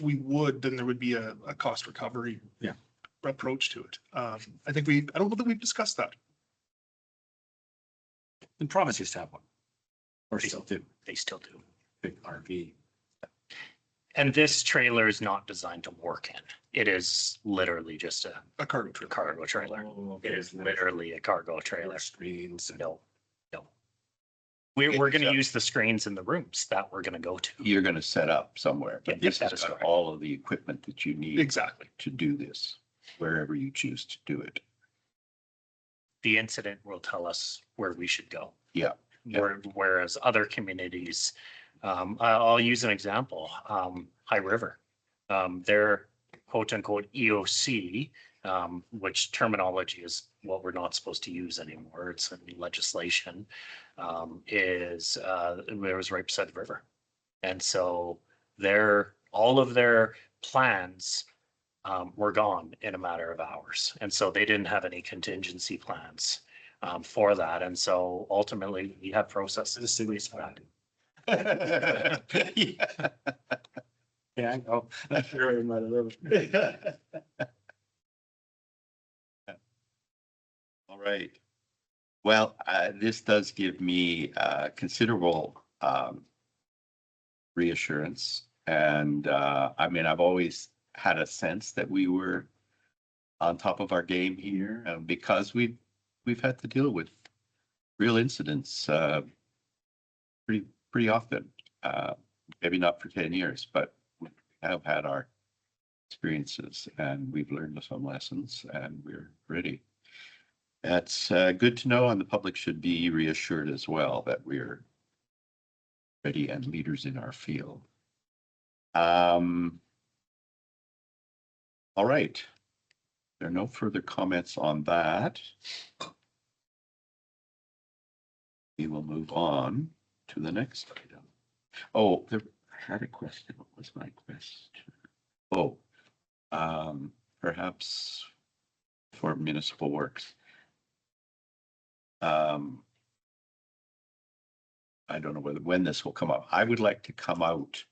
we would, then there would be a cost recovery Yeah. approach to it. I don't know that we've discussed that. And Promise used to have one. Or They- still do, They still do. big RV. And this trailer is not designed to work in. It is literally just a A cargo trailer. cargo trailer. Oh, It is literally a cargo trailer. Screens. and- No. We're going to Yeah. use the screens in the rooms that we're going to go to. You're going to set up somewhere, but Yeah, this that has is got correct. all of the equipment that you need Exactly. to do this, wherever you choose to do it. The incident will tell us where we should go. Yeah. Whereas other communities, I'll use an example. High River. Their quote unquote EOC, which terminology is what we're not supposed to use anymore. It's in legislation, it was right beside the river. And so all of their plans were gone in a matter of hours. And so they didn't have any contingency plans for that. And so ultimately we have processes. The city's that. Yeah. Yeah, I know. That's really my little. All right. Well, this does give me considerable reassurance. And I mean, I've always had a sense that we were on top of our game here because we've had to deal with real incidents pretty often. Maybe not for 10 years, but we have had our experiences and we've learned some lessons and we're ready. That's good to know, and the public should be reassured as well that we're ready and leaders in our field. All right. There are no further comments on that. We will move on to the next item. Oh, I had a question. What was my question? Oh, perhaps for municipal works. I don't know when this will come up. I would like to come out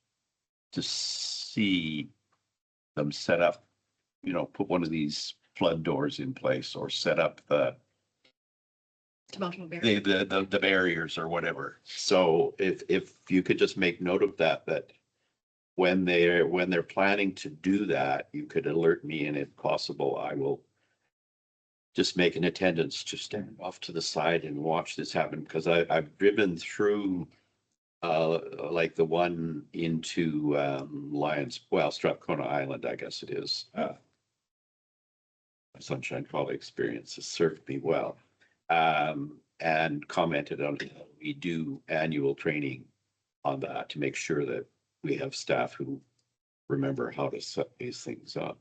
to see them set up, put one of these flood doors in place or set up the barriers or whatever. So if you could just make note of that when they're planning to do that, you could alert me, and if possible, I will just make an attendance to stand off to the side and watch this happen, because I've driven through like the one into Strathcona Island, I guess it is. My Sunshine Folly experience has served me well, and commented on how we do annual training on that to make sure that we have staff who remember how to set these things up.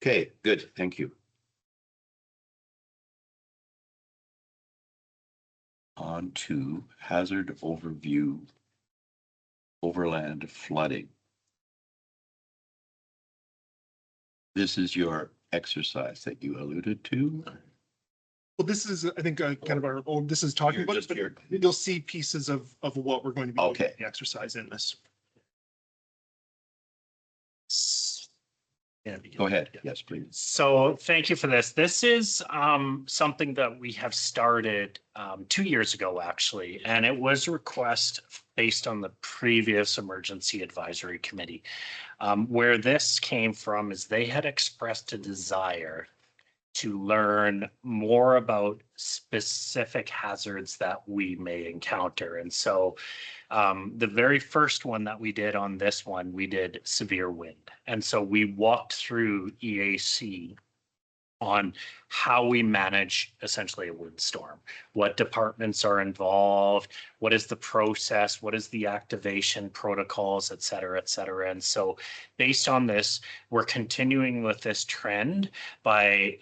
Okay, good, thank you. On to hazard overview, overland flooding. This is your exercise that you alluded to. Well, this is, I think, kind of our own, this is talking about it, but you'll see pieces of what we're going to be doing in the exercise in this. Go ahead. Yes, please. So thank you for this. This is something that we have started 2 years ago, actually, and it was a request based on the previous Emergency Advisory Committee. Where this came from is they had expressed a desire to learn more about specific hazards that we may encounter. And so the very first one that we did on this one, we did severe wind. And so we walked through EAC on how we manage essentially a windstorm, what departments are involved, what is the process, what is the activation protocols, et cetera, et cetera. And so based on this, we're continuing with this trend by,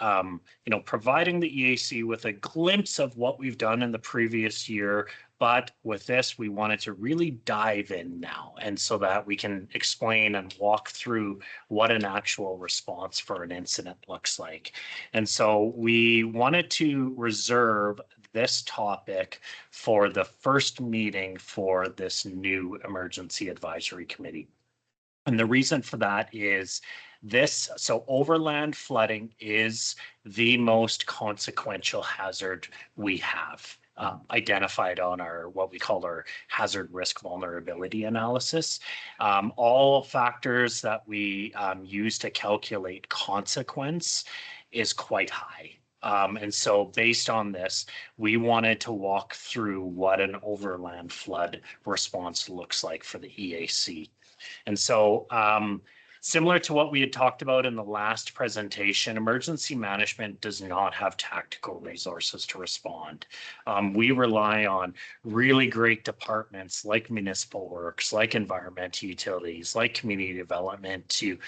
providing the EAC with a glimpse of what we've done in the previous year. But with this, we wanted to really dive in now, and so that we can explain and walk through what an actual response for an incident looks like. And so we wanted to reserve this topic for the first meeting for this new Emergency Advisory Committee. And the reason for that is so overland flooding is the most consequential hazard we have identified on what we call our hazard risk vulnerability analysis. All factors that we use to calculate consequence is quite high. And so based on this, we wanted to walk through what an overland flood response looks like for the EAC. And so similar to what we had talked about in the last presentation, emergency management does not have tactical resources to respond. We rely on really great departments like municipal works, like environmental utilities, like community development to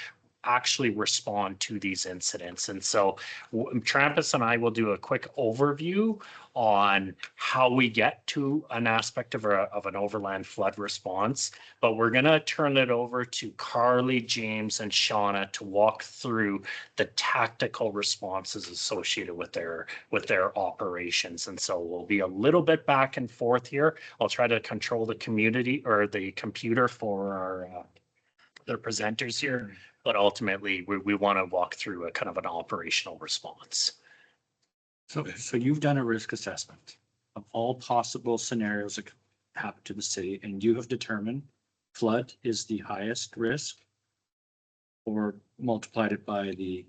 actually respond to these incidents. And so Trampus and I will do a quick overview on how we get to an aspect of an overland flood response, but we're going to turn it over to Carly, James, and Shauna to walk through the tactical responses associated with their operations. And so we'll be a little bit back and forth here. I'll try to control the community or the computer for our their presenters here, but ultimately we want to walk through a kind of an operational response. So you've done a risk assessment of all possible scenarios that could happen to the city, and you have determined flood is the highest risk, or multiplied it by the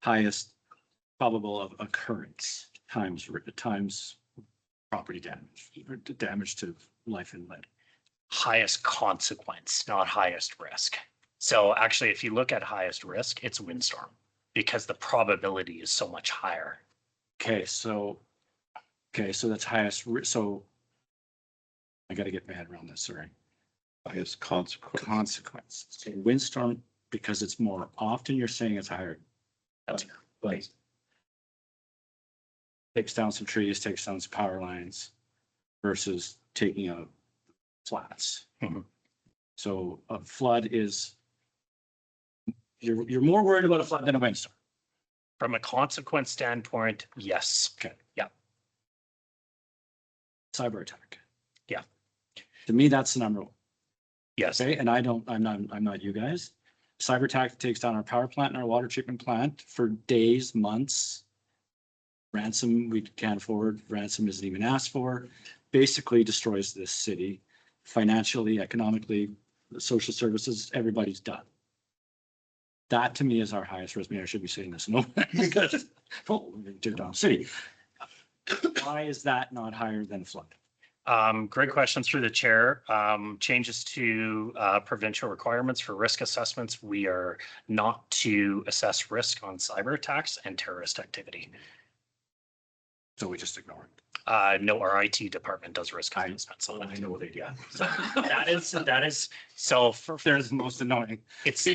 highest probable of occurrence times property damage, or damage to life and limb. Highest consequence, not highest risk. So actually, if you look at highest risk, it's windstorm because the probability is so much higher. Okay, so that's highest, so I gotta get my head around this, sorry. Highest consequence. Consequence. So windstorm, because it's more often, you're saying it's higher. That's But takes down some trees, takes down some power lines versus taking out flats. Mhm. So a flood is, you're more worried about a flood than a windstorm. From a consequence standpoint, yes. Okay. Yeah. Cyber attack. Yeah. To me, that's the number one. Yes. Okay, and I'm not you guys. Cyber attack takes down our power plant and our water treatment plant for days, months. Ransom, we can't afford. Ransom isn't even asked for. Basically destroys this city financially, economically, the social services, everybody's done. That to me is our highest risk. Maybe I should be saying this, no, because, oh, we took down the city. Why is that not higher than flood? Great question through the chair. Changes to provincial requirements for risk assessments. We are not to assess risk on cyber attacks and terrorist activity. So we just ignore it. No, our IT department does risk assessments. So I know they do. yeah. So that is, so for, There's the most annoying. it's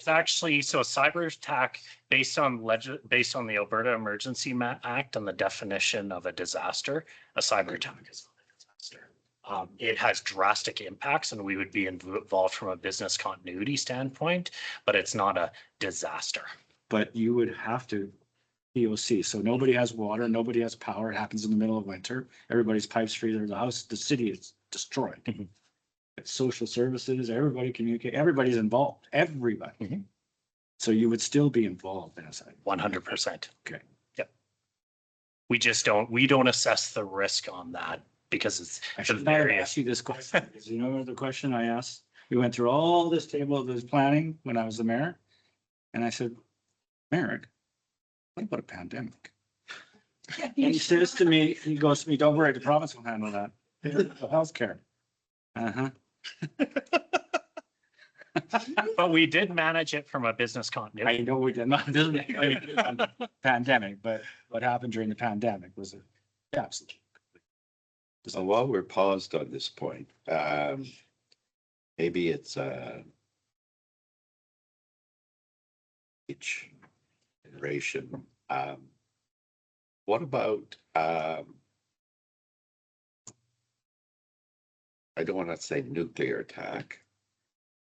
actually, so a cyber attack based on the Alberta Emergency Act and the definition of a disaster, a cyber attack is not a disaster. It has drastic impacts and we would be involved from a business continuity standpoint, but it's not a disaster. But you would have to POC. So nobody has water, nobody has power. It happens in the middle of winter. Everybody's pipes freeze. The house, the city is destroyed. Mhm. It's social services, everybody communicate, everybody's involved, everybody. Mhm. So you would still be involved in a site. 100%. Okay. Yep. We don't assess the risk on that because it's I the should very, ask you this question. Because you know the question I asked? We went through all this table of this planning when I was the mayor. And I said, Merrick, what about a pandemic? And he says to me, he goes to me, don't worry, the province will handle that. Healthcare. Uh-huh. but we did manage it from a business continuity. I know we did not, this is pandemic, but what happened during the pandemic was absolutely. So while we're paused on this point, maybe it's each generation. What about I don't want to say nuclear attack,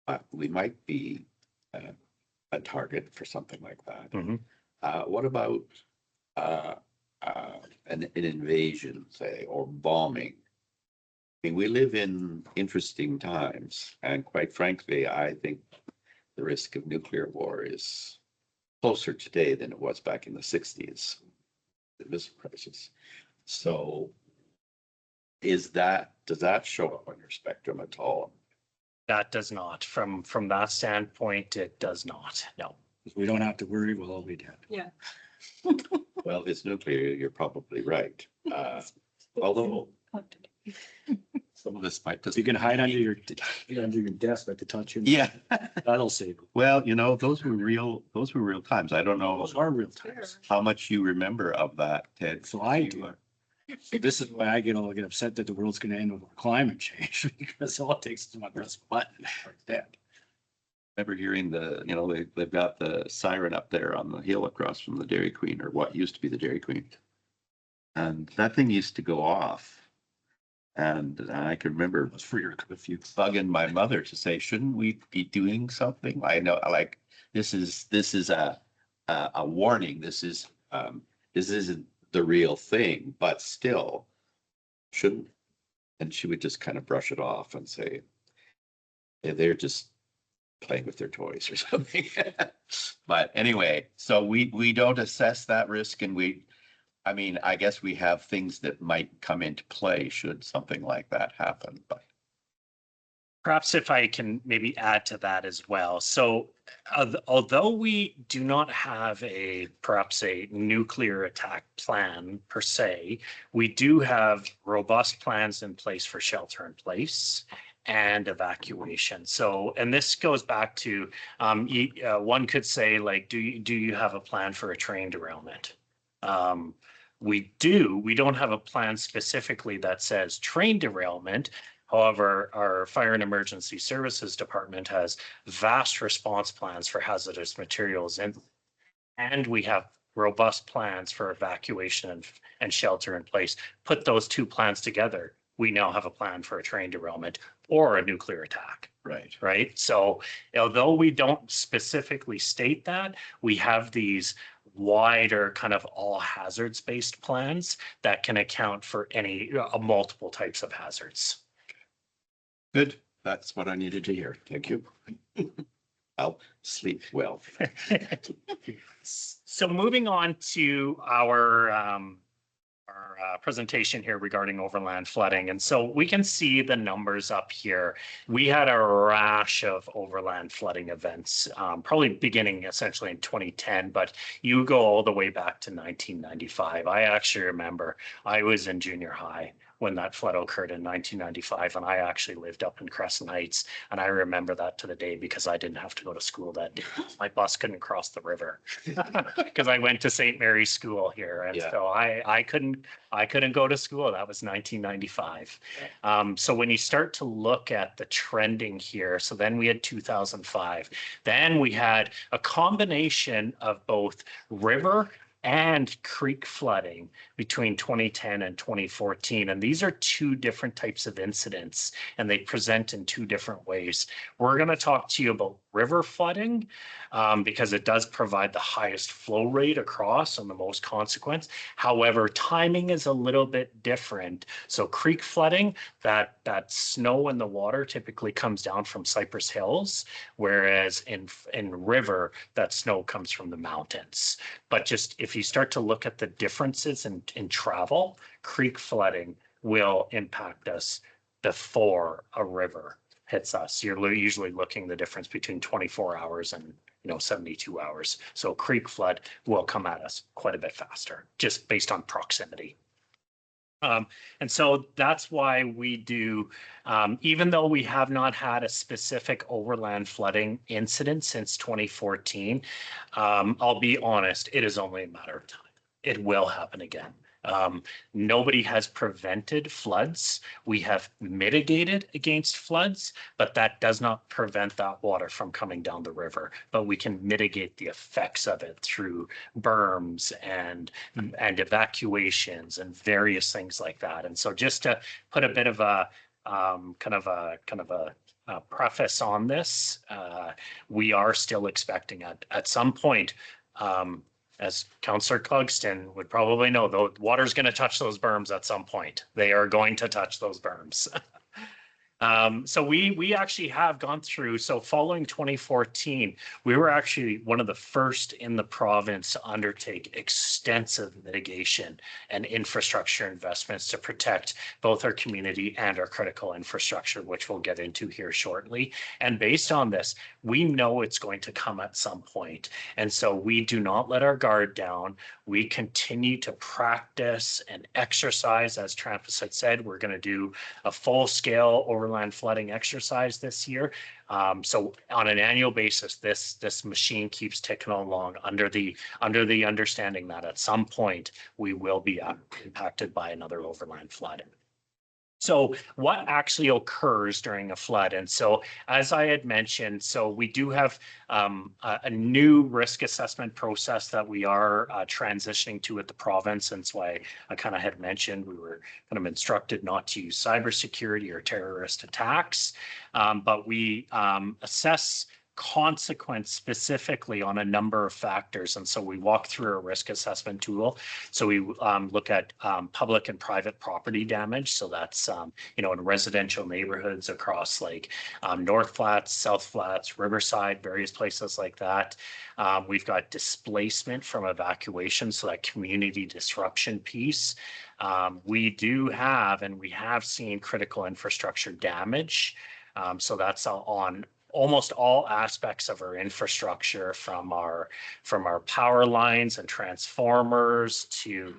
but we might be a target for something like that. Mhm. What about an invasion, say, or bombing? I mean, we live in interesting times, and quite frankly, I think the risk of nuclear war is closer today than it was back in the 60s, the missile crisis. So does that show up on your spectrum at all? That does not. From that standpoint, it does not. No. We don't have to worry, we'll all be dead. Yeah. Well, if it's nuclear, you're probably right. Although Some of this might just. You can hide under your desk, I could touch you. Yeah. That'll save you. Well, you know, those were real times. I don't know Those are real times. how much you remember of that, Ted. So I do. This is why I get upset that the world's gonna end with climate change, because all it takes is my press a button. It's dead. Remember hearing they've got the siren up there on the hill across from the Dairy Queen, or what used to be the Dairy Queen. And that thing used to go off. And I can remember It's for your, if you, bugging my mother to say, shouldn't we be doing something? I know, like, this is a warning. This isn't the real thing, but still shouldn't. And she would just kind of brush it off and say, "Yeah, they're just playing with their toys or something." But anyway, so we don't assess that risk, and I guess we have things that might come into play should something like that happen, but. Perhaps if I can maybe add to that as well. So although we do not have perhaps a nuclear attack plan per se, we do have robust plans in place for shelter in place and evacuation. So, and this goes back to, one could say, like, do you have a plan for a train derailment? We do. We don't have a plan specifically that says train derailment. However, our Fire and Emergency Services Department has vast response plans for hazardous materials, and we have robust plans for evacuation and shelter in place. Put those two plans together, we now have a plan for a train derailment or a nuclear attack. Right. So although we don't specifically state that, we have these wider kind of all hazards based plans that can account for any multiple types of hazards. Good. That's what I needed to hear. Thank you. I'll sleep well. So moving on to our presentation here regarding overland flooding. And so we can see the numbers up here. We had a rash of overland flooding events, probably beginning essentially in 2010, but you go all the way back to 1995. I actually remember I was in junior high when that flood occurred in 1995, and I actually lived up in Crescent Heights, and I remember that to the day because I didn't have to go to school that day. My bus couldn't cross the river because I went to St. Mary's School here, and so I couldn't go to school. That was 1995. So when you start to look at the trending here, so then we had 2005, then we had a combination of both river and creek flooding between 2010 and 2014. And these are two different types of incidents, and they present in two different ways. We're going to talk to you about river flooding because it does provide the highest flow rate across and the most consequence. However, timing is a little bit different. So creek flooding, that snow in the water typically comes down from Cypress Hills, whereas in river, that snow comes from the mountains. But just if you start to look at the differences in travel, creek flooding will impact us before a river hits us. You're usually looking the difference between 24 hours and 72 hours. So creek flood will come at us quite a bit faster, just based on proximity. And so that's why we do, even though we have not had a specific overland flooding incident since 2014, I'll be honest, it is only a matter of time. It will happen again. Nobody has prevented floods. We have mitigated against floods, but that does not prevent that water from coming down the river. But we can mitigate the effects of it through berms and evacuations and various things like that. And so just to put a bit of a kind of a preface on this, we are still expecting at some point, as Councillor Clugston would probably know, the water's going to touch those berms at some point. They are going to touch those berms. So we actually have gone through, so following 2014, we were actually one of the first in the province to undertake extensive mitigation and infrastructure investments to protect both our community and our critical infrastructure, which we'll get into here shortly. And based on this, we know it's going to come at some point. And so we do not let our guard down. We continue to practice and exercise. As Trampus had said, we're going to do a full-scale overland flooding exercise this year. So on an annual basis, this machine keeps ticking along under the understanding that at some point we will be impacted by another overland flood. So what actually occurs during a flood? And so, as I had mentioned, so we do have a new risk assessment process that we are transitioning to at the province. And so I kind of had mentioned we were kind of instructed not to use cybersecurity or terrorist attacks, but we assess consequence specifically on a number of factors. And so we walk through a risk assessment tool. So we look at public and private property damage. So that's, you know, in residential neighborhoods across like North Flats, South Flats, Riverside, various places like that. We've got displacement from evacuation. So that community disruption piece. We do have, and we have seen critical infrastructure damage. So that's on almost all aspects of our infrastructure, from our power lines and transformers to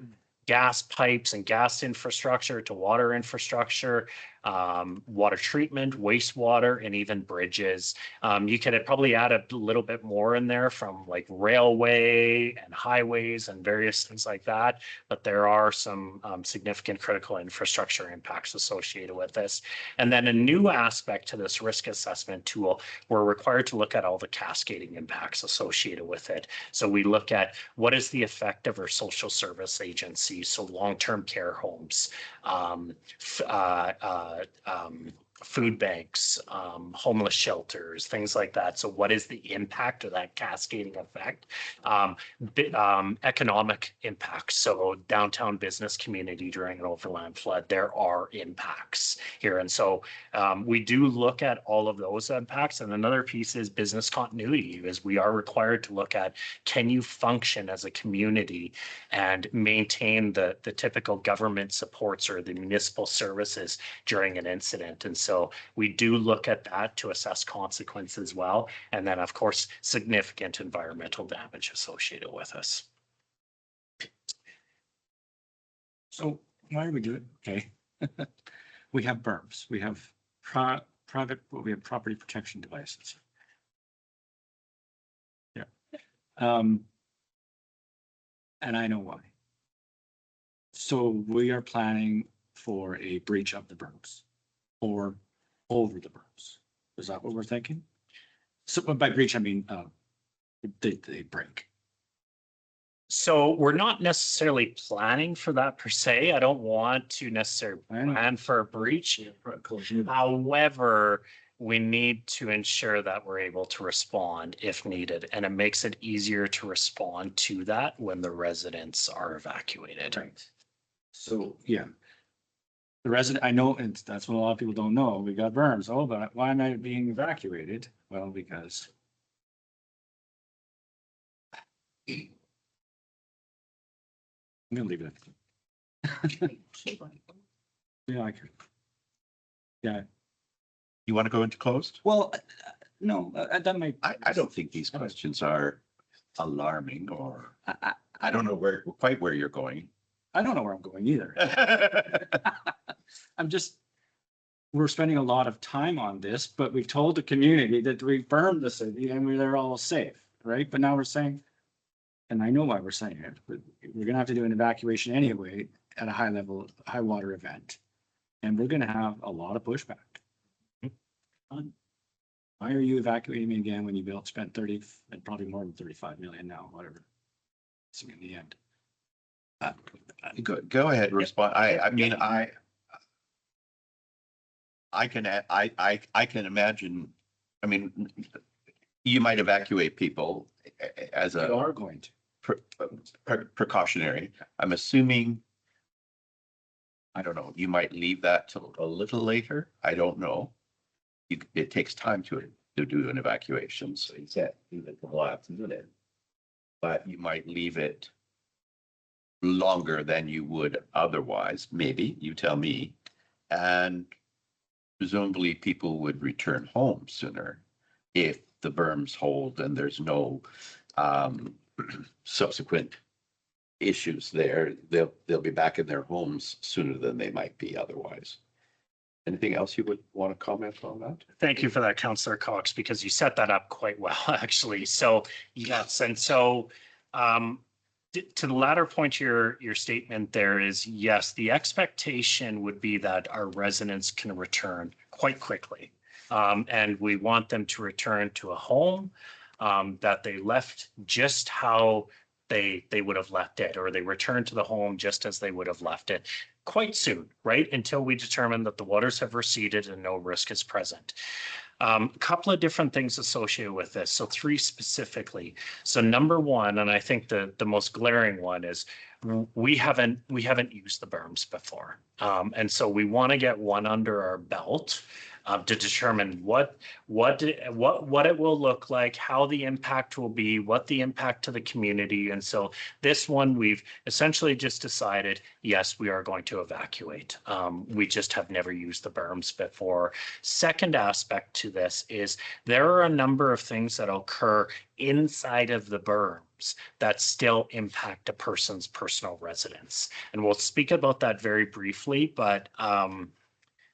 gas pipes and gas infrastructure to water infrastructure, water treatment, wastewater, and even bridges. You could probably add a little bit more in there from like railway and highways and various things like that. But there are some significant critical infrastructure impacts associated with this. And then a new aspect to this risk assessment tool, we're required to look at all the cascading impacts associated with it. So we look at what is the effect of our social service agencies, so long-term care homes, food banks, homeless shelters, things like that. So what is the impact of that cascading effect? Economic impacts. So downtown business community during an overland flood, there are impacts here. And so we do look at all of those impacts. And another piece is business continuity, as we are required to look at, can you function as a community and maintain the typical government supports or the municipal services during an incident? And so we do look at that to assess consequences as well. And then, of course, significant environmental damage associated with us. So why do we do it? Okay. We have berms, we have private, we have property protection devices. Yeah. And I know why. So we are planning for a breach of the berms or over the berms. Is that what we're thinking? So by breach, I mean, they break. So we're not necessarily planning for that per se. I don't want to necessarily plan for a breach. However, we need to ensure that we're able to respond if needed. And it makes it easier to respond to that when the residents are evacuated. Right. So, yeah. The resident, I know, and that's what a lot of people don't know. We got berms. Oh, but why am I being evacuated? Well, because I'm gonna leave it. Yeah, I could. Yeah, You want to go into closed? well, no, that might. I don't think these questions are alarming, or I don't know quite where you're going. I don't know where I'm going either. I'm just, we're spending a lot of time on this, but we've told the community that we bermed the city and they're all safe, right? But now we're saying, and I know why we're saying it, but we're gonna have to do an evacuation anyway at a high level, high water event. And we're gonna have a lot of pushback. Why are you evacuating me again when you spent 30 and probably more than 35 million now, whatever. So in the end. Go ahead, respond. I mean, I can imagine, I mean, you might evacuate people as We a are going to. precautionary. I'm assuming I don't know, you might leave that till a little later. I don't know. It takes time to do an evacuation, so you can't leave it the last minute. But you might leave it longer than you would otherwise, maybe, you tell me. And presumably people would return home sooner if the berms hold and there's no subsequent issues there. They'll be back in their homes sooner than they might be otherwise. Anything else you would want to comment on that? Thank you for that, Councillor Cox, because you set that up quite well, actually. So yes, and so to the latter point to your statement there is, yes, the expectation would be that our residents can return quite quickly. And we want them to return to a home that they left just how they would have left it, or they return to the home just as they would have left it quite soon, right? Until we determine that the waters have receded and no risk is present. A couple of different things associated with this. So 3 specifically. So number 1, and I think the most glaring one is we haven't used the berms before. And so we want to get one under our belt to determine what it will look like, how the impact will be, what the impact to the community. And so this one, we've essentially just decided, yes, we are going to evacuate. We just have never used the berms before. Second aspect to this is there are a number of things that occur inside of the berms that still impact a person's personal residence. And we'll speak about that very briefly, but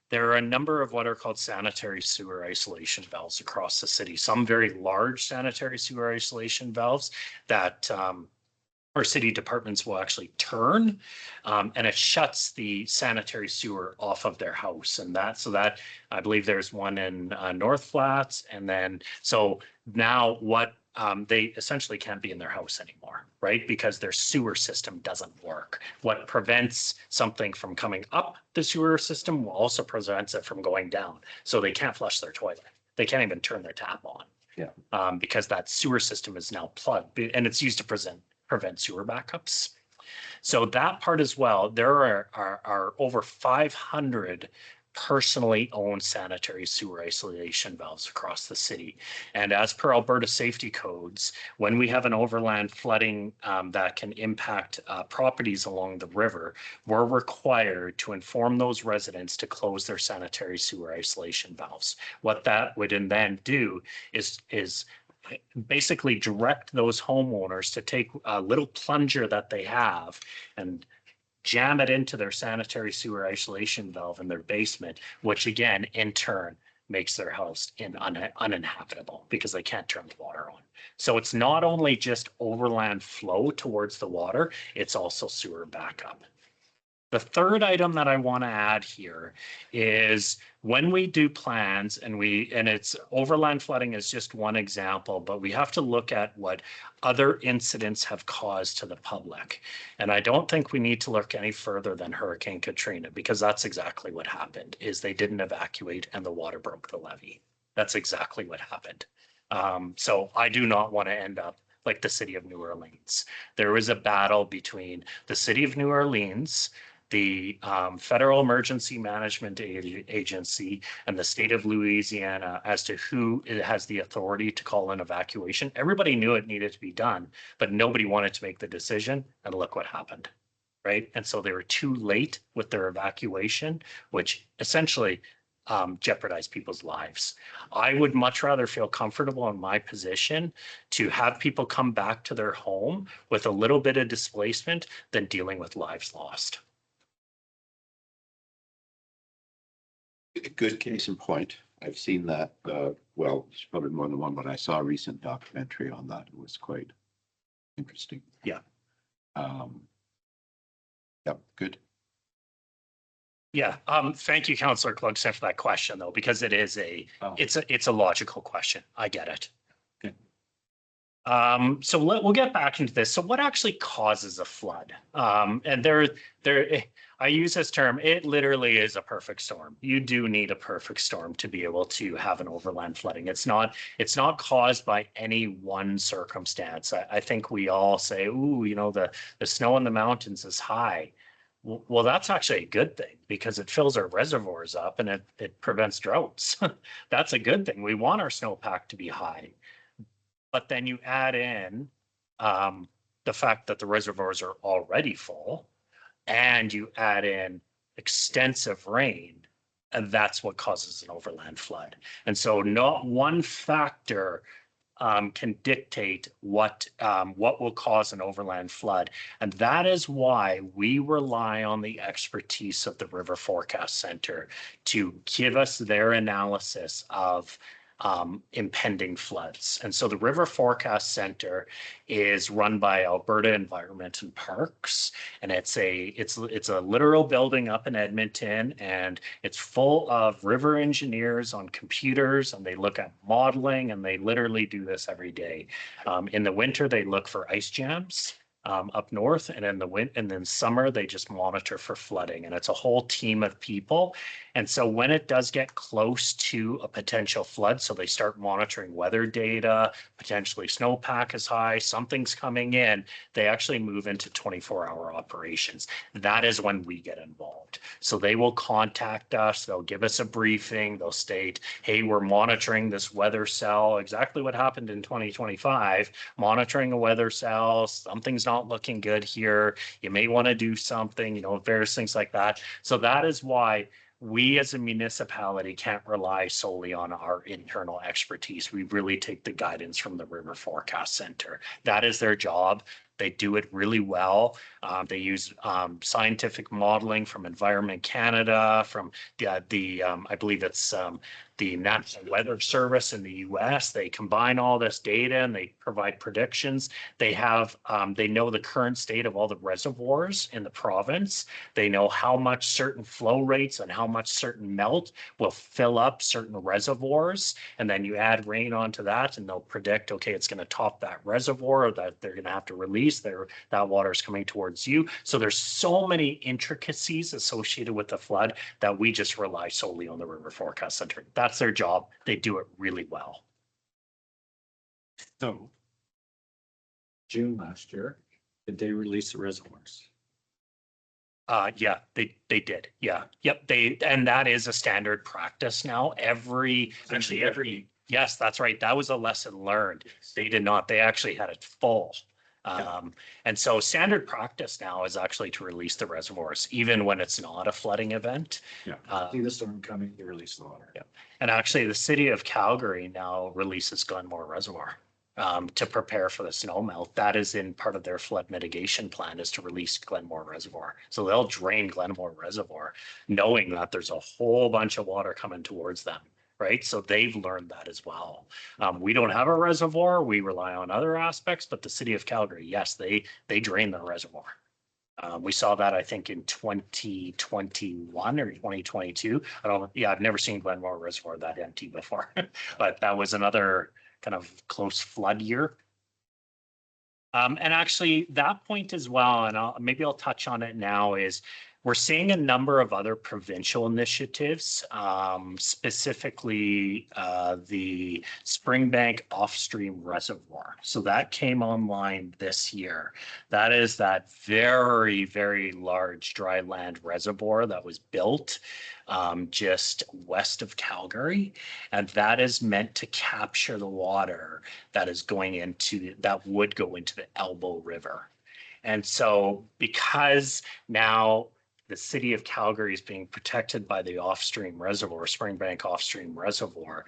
there are a number of what are called sanitary sewer isolation valves across the city. Some very large sanitary sewer isolation valves that our city departments will actually turn, and it shuts the sanitary sewer off of their house. And that I believe there's one in North Flats. And then, so now what they essentially can't be in their house anymore, right? Because their sewer system doesn't work. What prevents something from coming up the sewer system will also prevents it from going down. So they can't flush their toilet. They can't even turn their tap on. Yeah. Because that sewer system is now plugged, and it's used to prevent sewer backups. So that part as well, there are over 500 personally owned sanitary sewer isolation valves across the city. And as per Alberta safety codes, when we have an overland flooding that can impact properties along the river, we're required to inform those residents to close their sanitary sewer isolation valves. What that would then do is basically direct those homeowners to take a little plunger that they have and jam it into their sanitary sewer isolation valve in their basement, which again, in turn, makes their house uninhabitable because they can't turn the water on. So it's not only just overland flow towards the water, it's also sewer backup. The third item that I want to add here is when we do plans and it's overland flooding is just one example, but we have to look at what other incidents have caused to the public. And I don't think we need to look any further than Hurricane Katrina, because that's exactly what happened, is they didn't evacuate and the water broke the levee. That's exactly what happened. So I do not want to end up like the city of New Orleans. There was a battle between the city of New Orleans, the Federal Emergency Management Agency, and the state of Louisiana as to who has the authority to call an evacuation. Everybody knew it needed to be done, but nobody wanted to make the decision. And look what happened, right? And so they were too late with their evacuation, which essentially jeopardized people's lives. I would much rather feel comfortable in my position to have people come back to their home with a little bit of displacement than dealing with lives lost. Good case in point. I've seen that, well, it's probably more than one, but I saw a recent documentary on that. It was quite interesting. Yeah. Yeah, good. Yeah, thank you, Councillor Clugston, for that question, though, because it is it's a logical question. I get it. Okay. So we'll get back into this. So what actually causes a flood? And I use this term, it literally is a perfect storm. You do need a perfect storm to be able to have an overland flooding. It's not caused by any one circumstance. I think we all say, ooh, you know, the snow in the mountains is high. Well, that's actually a good thing because it fills our reservoirs up and it prevents droughts. That's a good thing. We want our snowpack to be high. But then you add in the fact that the reservoirs are already full and you add in extensive rain, and that's what causes an overland flood. And so not one factor can dictate what will cause an overland flood. And that is why we rely on the expertise of the River Forecast Center to give us their analysis of impending floods. And so the River Forecast Center is run by Alberta Environment and Parks, and it's a literal building up in Edmonton, and it's full of river engineers on computers, and they look at modeling, and they literally do this every day. In the winter, they look for ice jams up north, and in the summer they just monitor for flooding, and it's a whole team of people. And so when it does get close to a potential flood, so they start monitoring weather data, potentially snowpack is high, something's coming in, they actually move into 24-hour operations. That is when we get involved. So they will contact us, they'll give us a briefing, they'll state, hey, we're monitoring this weather cell, exactly what happened in 2025, monitoring a weather cell, something's not looking good here, you may want to do something, you know, various things like that. So that is why we as a municipality can't rely solely on our internal expertise. We really take the guidance from the River Forecast Center. That is their job. They do it really well. They use scientific modeling from Environment Canada, from I believe it's the National Weather Service in the US. They combine all this data and they provide predictions. They know the current state of all the reservoirs in the province. They know how much certain flow rates and how much certain melt will fill up certain reservoirs. And then you add rain onto that and they'll predict, okay, it's going to top that reservoir, or that they're going to have to release that water is coming towards you. So there's so many intricacies associated with the flood that we just rely solely on the River Forecast Center. That's their job. They do it really well. So June last year, did they release the reservoirs? Yeah, they did. Yeah. Yep. And that is a standard practice now. Yes, that's right. That was a lesson learned. They did not. They actually had it full. And so standard practice now is actually to release the reservoirs, even when it's not a flooding event. Yeah. See the storm coming, you release the water. Yeah. And actually the city of Calgary now releases Glenmore Reservoir to prepare for the snow melt. That is in part of their flood mitigation plan, is to release Glenmore Reservoir. So they'll drain Glenmore Reservoir knowing that there's a whole bunch of water coming towards them. Right. So they've learned that as well. We don't have a reservoir. We rely on other aspects, but the city of Calgary, yes, they drain the reservoir. We saw that, I think, in 2021 or 2022. I've never seen Glenmore Reservoir that empty before, but that was another kind of close flood year. And actually that point as well, and maybe I'll touch on it now, is we're seeing a number of other provincial initiatives, specifically the Springbank Off-Stream Reservoir. So that came online this year. That is that very, very large dry land reservoir that was built just west of Calgary. And that is meant to capture the water that would go into the Elbow River. And so because now the city of Calgary is being protected by the off-stream reservoir, Springbank off-stream reservoir,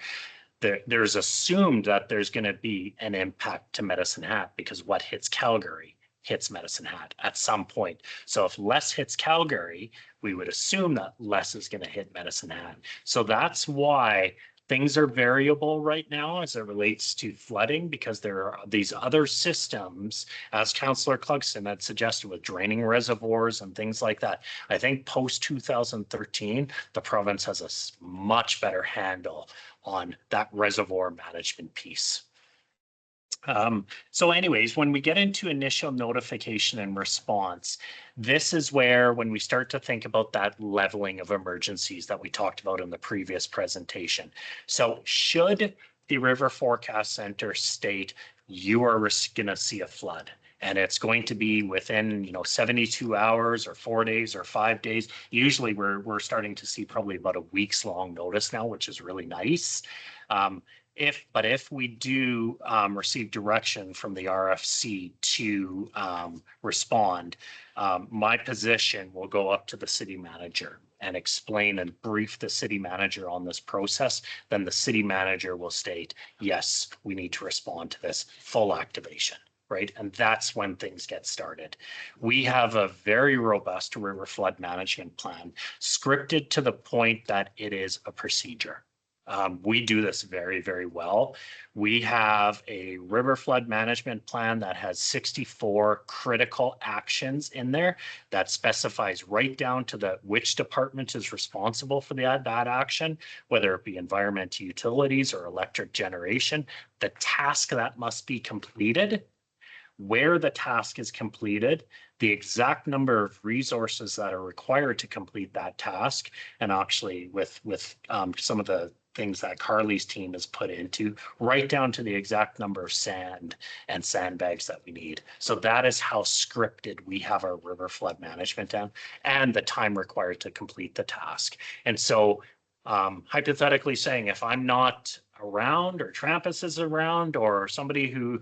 there's assumed that there's going to be an impact to Medicine Hat, because what hits Calgary hits Medicine Hat at some point. So if less hits Calgary, we would assume that less is going to hit Medicine Hat. So that's why things are variable right now as it relates to flooding, because there are these other systems, as Councillor Clugston had suggested, with draining reservoirs and things like that. I think post 2013, the province has a much better handle on that reservoir management piece. So anyways, when we get into initial notification and response, this is where, when we start to think about that leveling of emergencies that we talked about in the previous presentation. So should the River Forecast Center state you are going to see a flood, And it's going to be within, 72 hours or 4 days or 5 days. Usually we're starting to see probably about a week's long notice now, which is really nice. If we do receive direction from the RFC to respond, my position will go up to the city manager and explain and brief the city manager on this process. Then the city manager will state, yes, we need to respond to this full activation. Right. And that's when things get started. We have a very robust river flood management plan, scripted to the point that it is a procedure. We do this very, very well. We have a river flood management plan that has 64 critical actions in there that specifies right down to which department is responsible for that action, whether it be environmental utilities or electric generation, the task that must be completed, where the task is completed, the exact number of resources that are required to complete that task, and actually with some of the things that Carly's team has put into, right down to the exact number of sand and sandbags that we need. So that is how scripted we have our river flood management down, and the time required to complete the task. And so hypothetically saying, if I'm not around, or Trampus is around, or somebody who,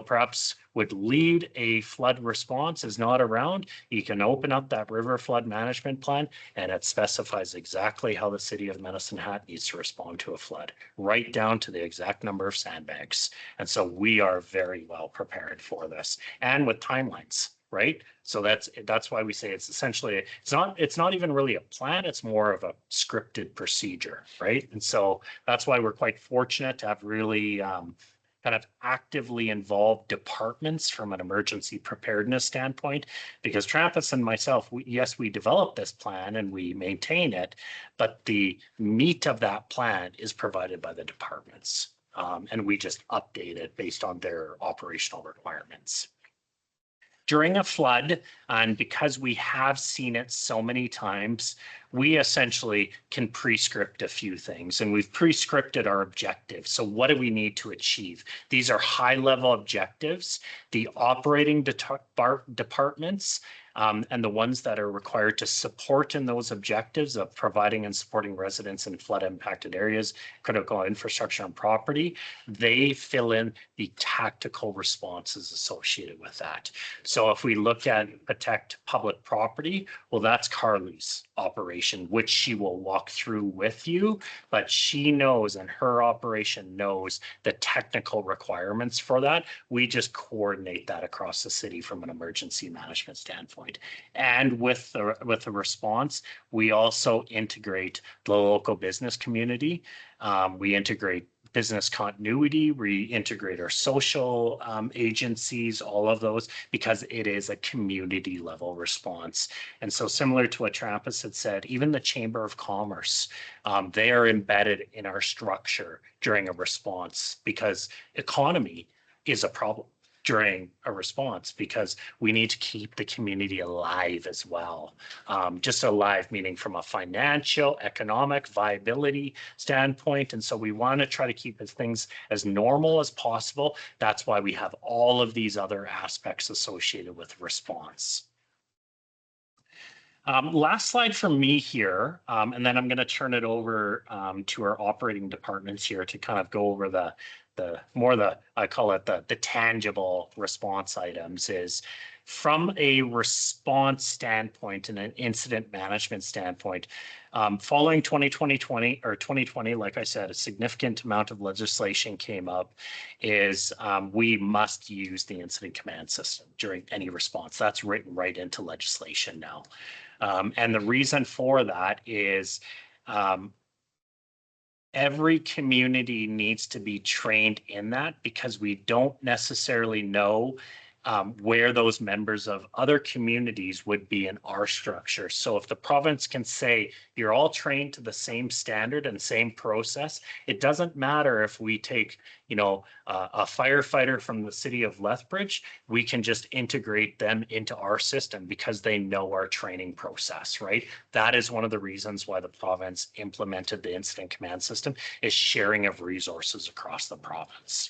perhaps would lead a flood response is not around, you can open up that river flood management plan, and it specifies exactly how the city of Medicine Hat needs to respond to a flood, right down to the exact number of sandbags. And so we are very well prepared for this, and with timelines. Right. So that's why we say it's essentially, it's not even really a plan. It's more of a scripted procedure. Right. And so that's why we're quite fortunate to have really kind of actively involved departments from an emergency preparedness standpoint, because Trampus and myself, we develop this plan and we maintain it, but the meat of that plan is provided by the departments. And we just update it based on their operational requirements. During a flood, and because we have seen it so many times, we essentially can prescript a few things, and we've prescripted our objectives. So what do we need to achieve? These are high-level objectives. The operating departments and the ones that are required to support in those objectives of providing and supporting residents in flood impacted areas, critical infrastructure and property, they fill in the tactical responses associated with that. So if we look at protect public property, well, that's Carly's operation, which she will walk through with you, but she knows, and her operation knows, the technical requirements for that. We just coordinate that across the city from an emergency management standpoint. And with the response, we also integrate the local business community. We integrate business continuity, we integrate our social agencies, all of those, because it is a community level response. And so similar to what Trampus had said, even the Chamber of Commerce, they are embedded in our structure during a response, because economy is a problem during a response, because we need to keep the community alive as well. Just alive, meaning from a financial, economic viability standpoint. And so we want to try to keep things as normal as possible. That's why we have all of these other aspects associated with response. Last slide from me here, and then I'm going to turn it over to our operating departments here to kind of go over I call it the tangible response items. Is from a response standpoint and an incident management standpoint, following 2020, like I said, a significant amount of legislation came up, is we must use the incident command system during any response. That's written right into legislation now. And the reason for that is every community needs to be trained in that, because we don't necessarily know where those members of other communities would be in our structure. So if the province can say, you're all trained to the same standard and same process, it doesn't matter if we take, a firefighter from the city of Lethbridge, we can just integrate them into our system because they know our training process, right? That is one of the reasons why the province implemented the incident command system, is sharing of resources across the province.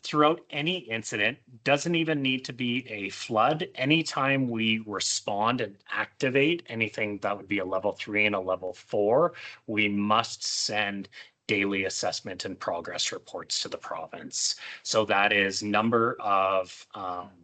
Throughout any incident, doesn't even need to be a flood. Anytime we respond and activate anything that would be a level 3 and a level 4, we must send daily assessment and progress reports to the province. So that is number of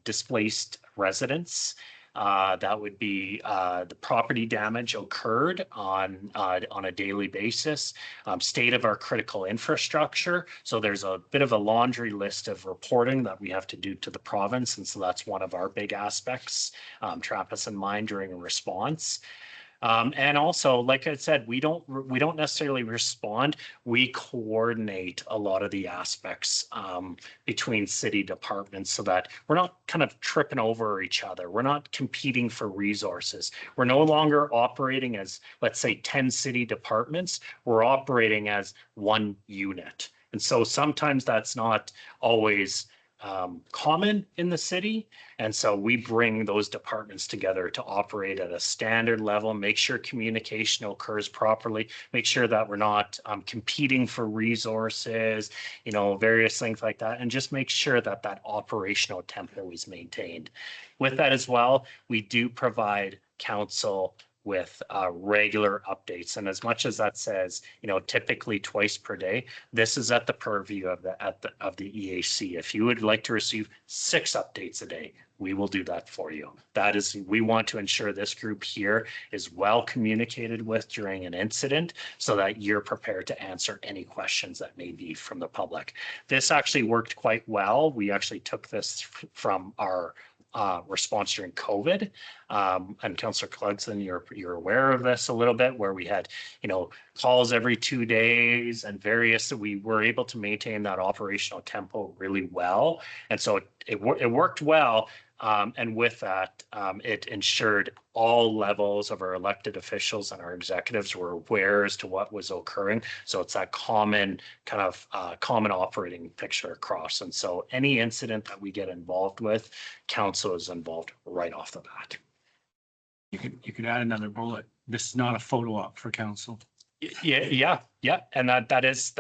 displaced residents. That would be the property damage occurred on a daily basis, state of our critical infrastructure. So there's a bit of a laundry list of reporting that we have to do to the province. And so that's one of our big aspects, Trappist in mind during a response. And also, like I said, we don't necessarily respond. We coordinate a lot of the aspects between city departments so that we're not kind of tripping over each other. We're not competing for resources. We're no longer operating as, let's say, 10 city departments. We're operating as one unit. And so sometimes that's not always common in the city. And so we bring those departments together to operate at a standard level, make sure communication occurs properly, make sure that we're not competing for resources, you know, various things like that, and just make sure that that operational tempo is maintained. With that as well, we do provide council with regular updates. And as much as that says, you know, typically twice per day, this is at the purview of the EAC. If you would like to receive 6 updates a day, we will do that for you. That is, we want to ensure this group here is well communicated with during an incident so that you're prepared to answer any questions that may be from the public. This actually worked quite well. We actually took this from our response during COVID. And Councillor Clugston, you're aware of this a little bit, where we had, you know, calls every 2 days and various, we were able to maintain that operational tempo really well. And so it worked well. And with that, it ensured all levels of our elected officials and our executives were aware as to what was occurring. So it's that common kind of common operating picture across. And so any incident that we get involved with, council is involved right off the bat. You could add another bullet. This is not a photo op for council. Yeah. And that is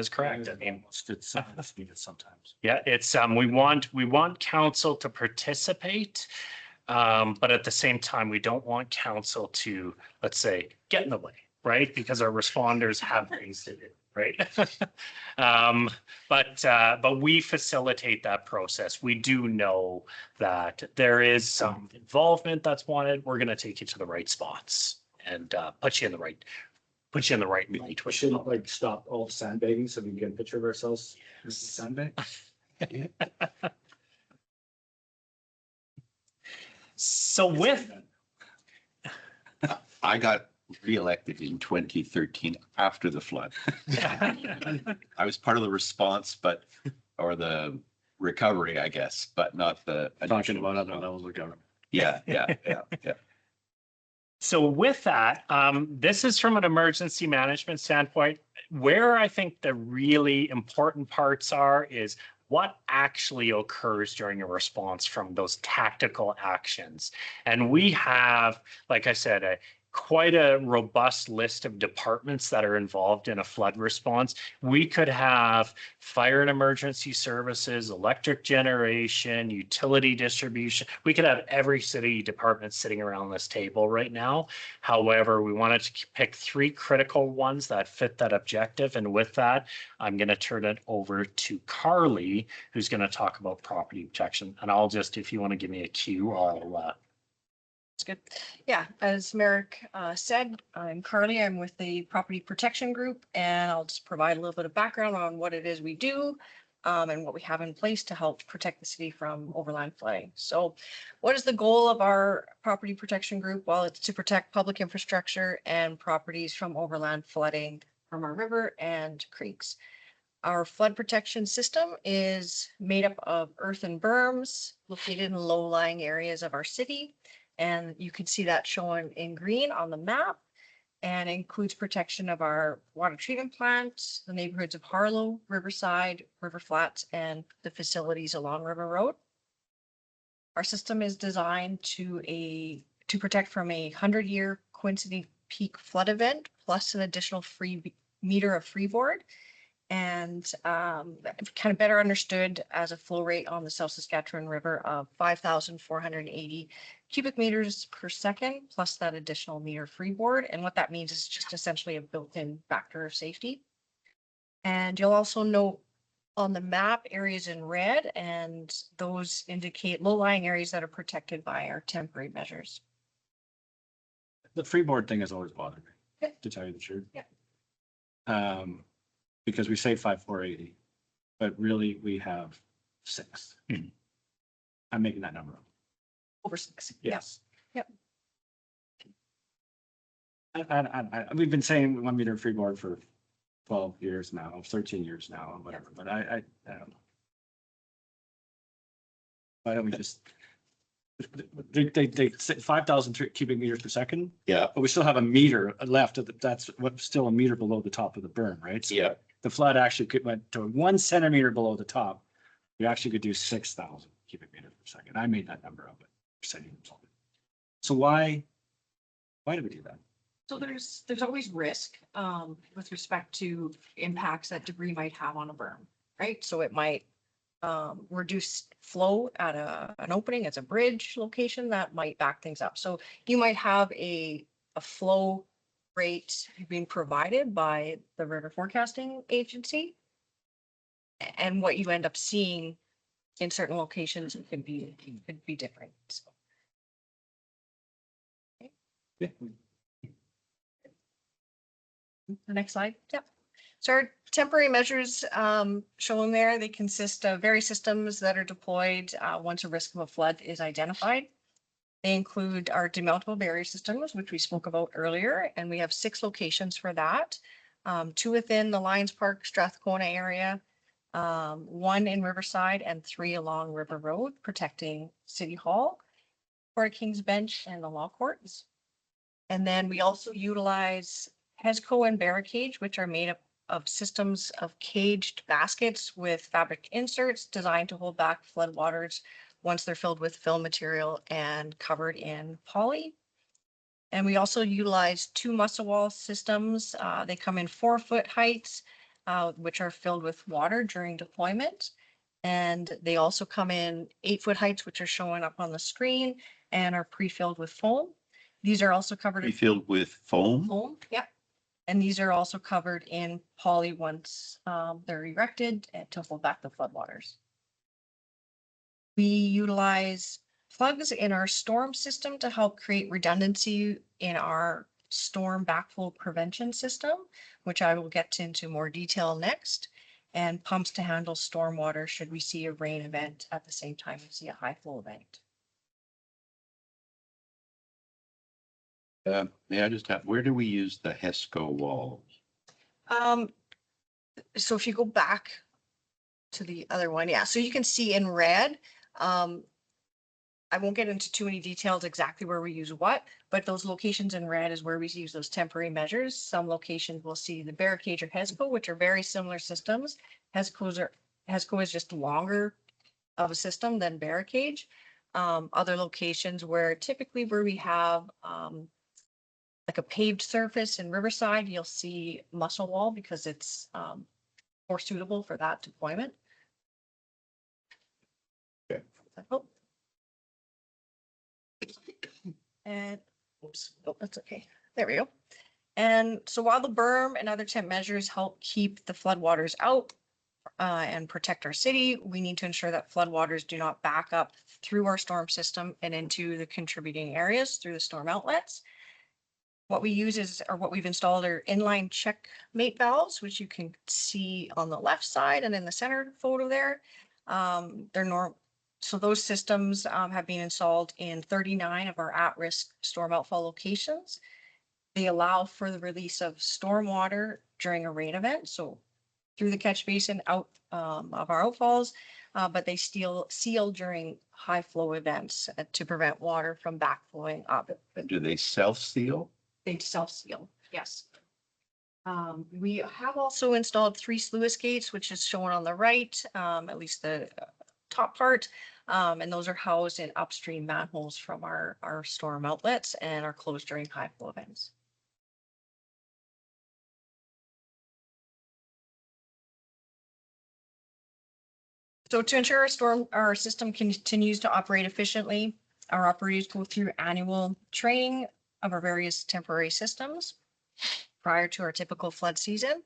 correct. I mean, It's needed sometimes. yeah, it's we want council to participate, but at the same time, we don't want council to, let's say, get in the way, right? Because our responders have things to do, right? But we facilitate that process. We do know that there is some involvement that's wanted. We're going to take you to the right spots and put you in the right light. We shouldn't like stop all the sandbagging so we can get a picture of ourselves. Sandbag? So with I got reelected in 2013 after the flood. I was part of the response, or the recovery, I guess, but not the. Talking about other levels of government. Yeah. So with that, this is from an emergency management standpoint. Where I think the really important parts are is what actually occurs during a response from those tactical actions. And we have, like I said, quite a robust list of departments that are involved in a flood response. We could have fire and emergency services, electric generation, utility distribution. We could have every city department sitting around this table right now. However, we wanted to pick 3 critical ones that fit that objective. And with that, I'm going to turn it over to Carly, who's going to talk about property protection. And I'll just, if you want to give me a cue, I'll Good. Yeah, as Merrick said, I'm Carly. I'm with the Property Protection Group, and I'll just provide a little bit of background on what it is we do and what we have in place to help protect the city from overland flooding. So what is the goal of our Property Protection Group? Well, it's to protect public infrastructure and properties from overland flooding from our river and creeks. Our flood protection system is made up of earthen berms located in low-lying areas of our city. And you can see that shown in green on the map, and includes protection of our water treatment plant, the neighborhoods of Harlow, Riverside, River Flats, and the facilities along River Road. Our system is designed to protect from a 100-year Quincy Peak flood event, plus an additional free meter of freeboard. and kind of better understood as a flow rate on the South Saskatchewan River of 5,480 cubic meters per second, plus that additional meter freeboard. And what that means is just essentially a built-in factor of safety. And you'll also note on the map areas in red, and those indicate low-lying areas that are protected by our temporary measures. The freeboard thing has always bothered me, Okay. to tell you the truth. Yeah. Because we say 5,480, but really we have 6. Hmm. I'm making that number up. Over 6. Yeah. Yes. Yep. We've been saying 1 meter freeboard for 12 years now, 13 years now, or whatever, but I don't know. Why don't we just, they say 5,000 cubic meters per second, Yeah, but we still have a meter left of that's what, still a meter below the top of the berm, right? So yeah. the flood actually could went to 1 centimeter below the top. You actually could do 6,000 cubic meters per second. I made that number up, but percentage. So why do we do that? So there's always risk with respect to impacts that debris might have on a berm, right? So it might reduce flow at an opening, as a bridge location that might back things up. So you might have a flow rate being provided by the river forecasting agency. And what you end up seeing in certain locations could be different. So, Yeah. the next slide. Yep. So our temporary measures shown there, they consist of various systems that are deployed once a risk of a flood is identified. They include our demountable barrier systems, which we spoke about earlier, and we have 6 locations for that. 2 within the Lions Park, Strathcona area, 1 in Riverside, and 3 along River Road, protecting City Hall, Court of King's Bench, and the law courts. And then we also utilize HESCO and Barricade, which are made up of systems of caged baskets with fabric inserts designed to hold back floodwaters once they're filled with fill material and covered in poly. And we also utilize 2 muscle wall systems. They come in 4-foot heights, which are filled with water during deployment. And they also come in 8-foot heights, which are showing up on the screen and are pre-filled with foam. These are also covered in Refilled with foam. foam. Yep. And these are also covered in poly once they're erected to hold back the floodwaters. We utilize plugs in our storm system to help create redundancy in our storm backflow prevention system, which I will get into more detail next, and pumps to handle stormwater should we see a rain event at the same time we see a high flow event. May I just have, where do we use the HESCO walls? So if you go back to the other one, yeah, so you can see in red, I won't get into too many details exactly where we use what, but those locations in red is where we use those temporary measures. Some locations will see the Barricade or HESCO, which are very similar systems. HESCO is just longer of a system than Barricade. Other locations where typically where we have like a paved surface in Riverside, you'll see muscle wall because it's more suitable for that deployment. Okay. Oh. And, oops, oh, that's okay. There we go. And so while the berm and other temp measures help keep the floodwaters out and protect our city, we need to ensure that floodwaters do not back up through our storm system and into the contributing areas through the storm outlets. What we use is, or what we've installed are inline checkmate valves, which you can see on the left side and in the center photo there. They're normal. So those systems have been installed in 39 of our at-risk storm outfall locations. They allow for the release of storm water during a rain event, so through the catch basin out of our outfalls, but they seal during high flow events to prevent water from backflowing up. Do they self-seal? They self-seal, yes. We have also installed 3 sluice gates, which is shown on the right, at least the top part. And those are housed in upstream manholes from our storm outlets and are closed during high flow events. So to ensure our system continues to operate efficiently, our operators go through annual training of our various temporary systems prior to our typical flood season.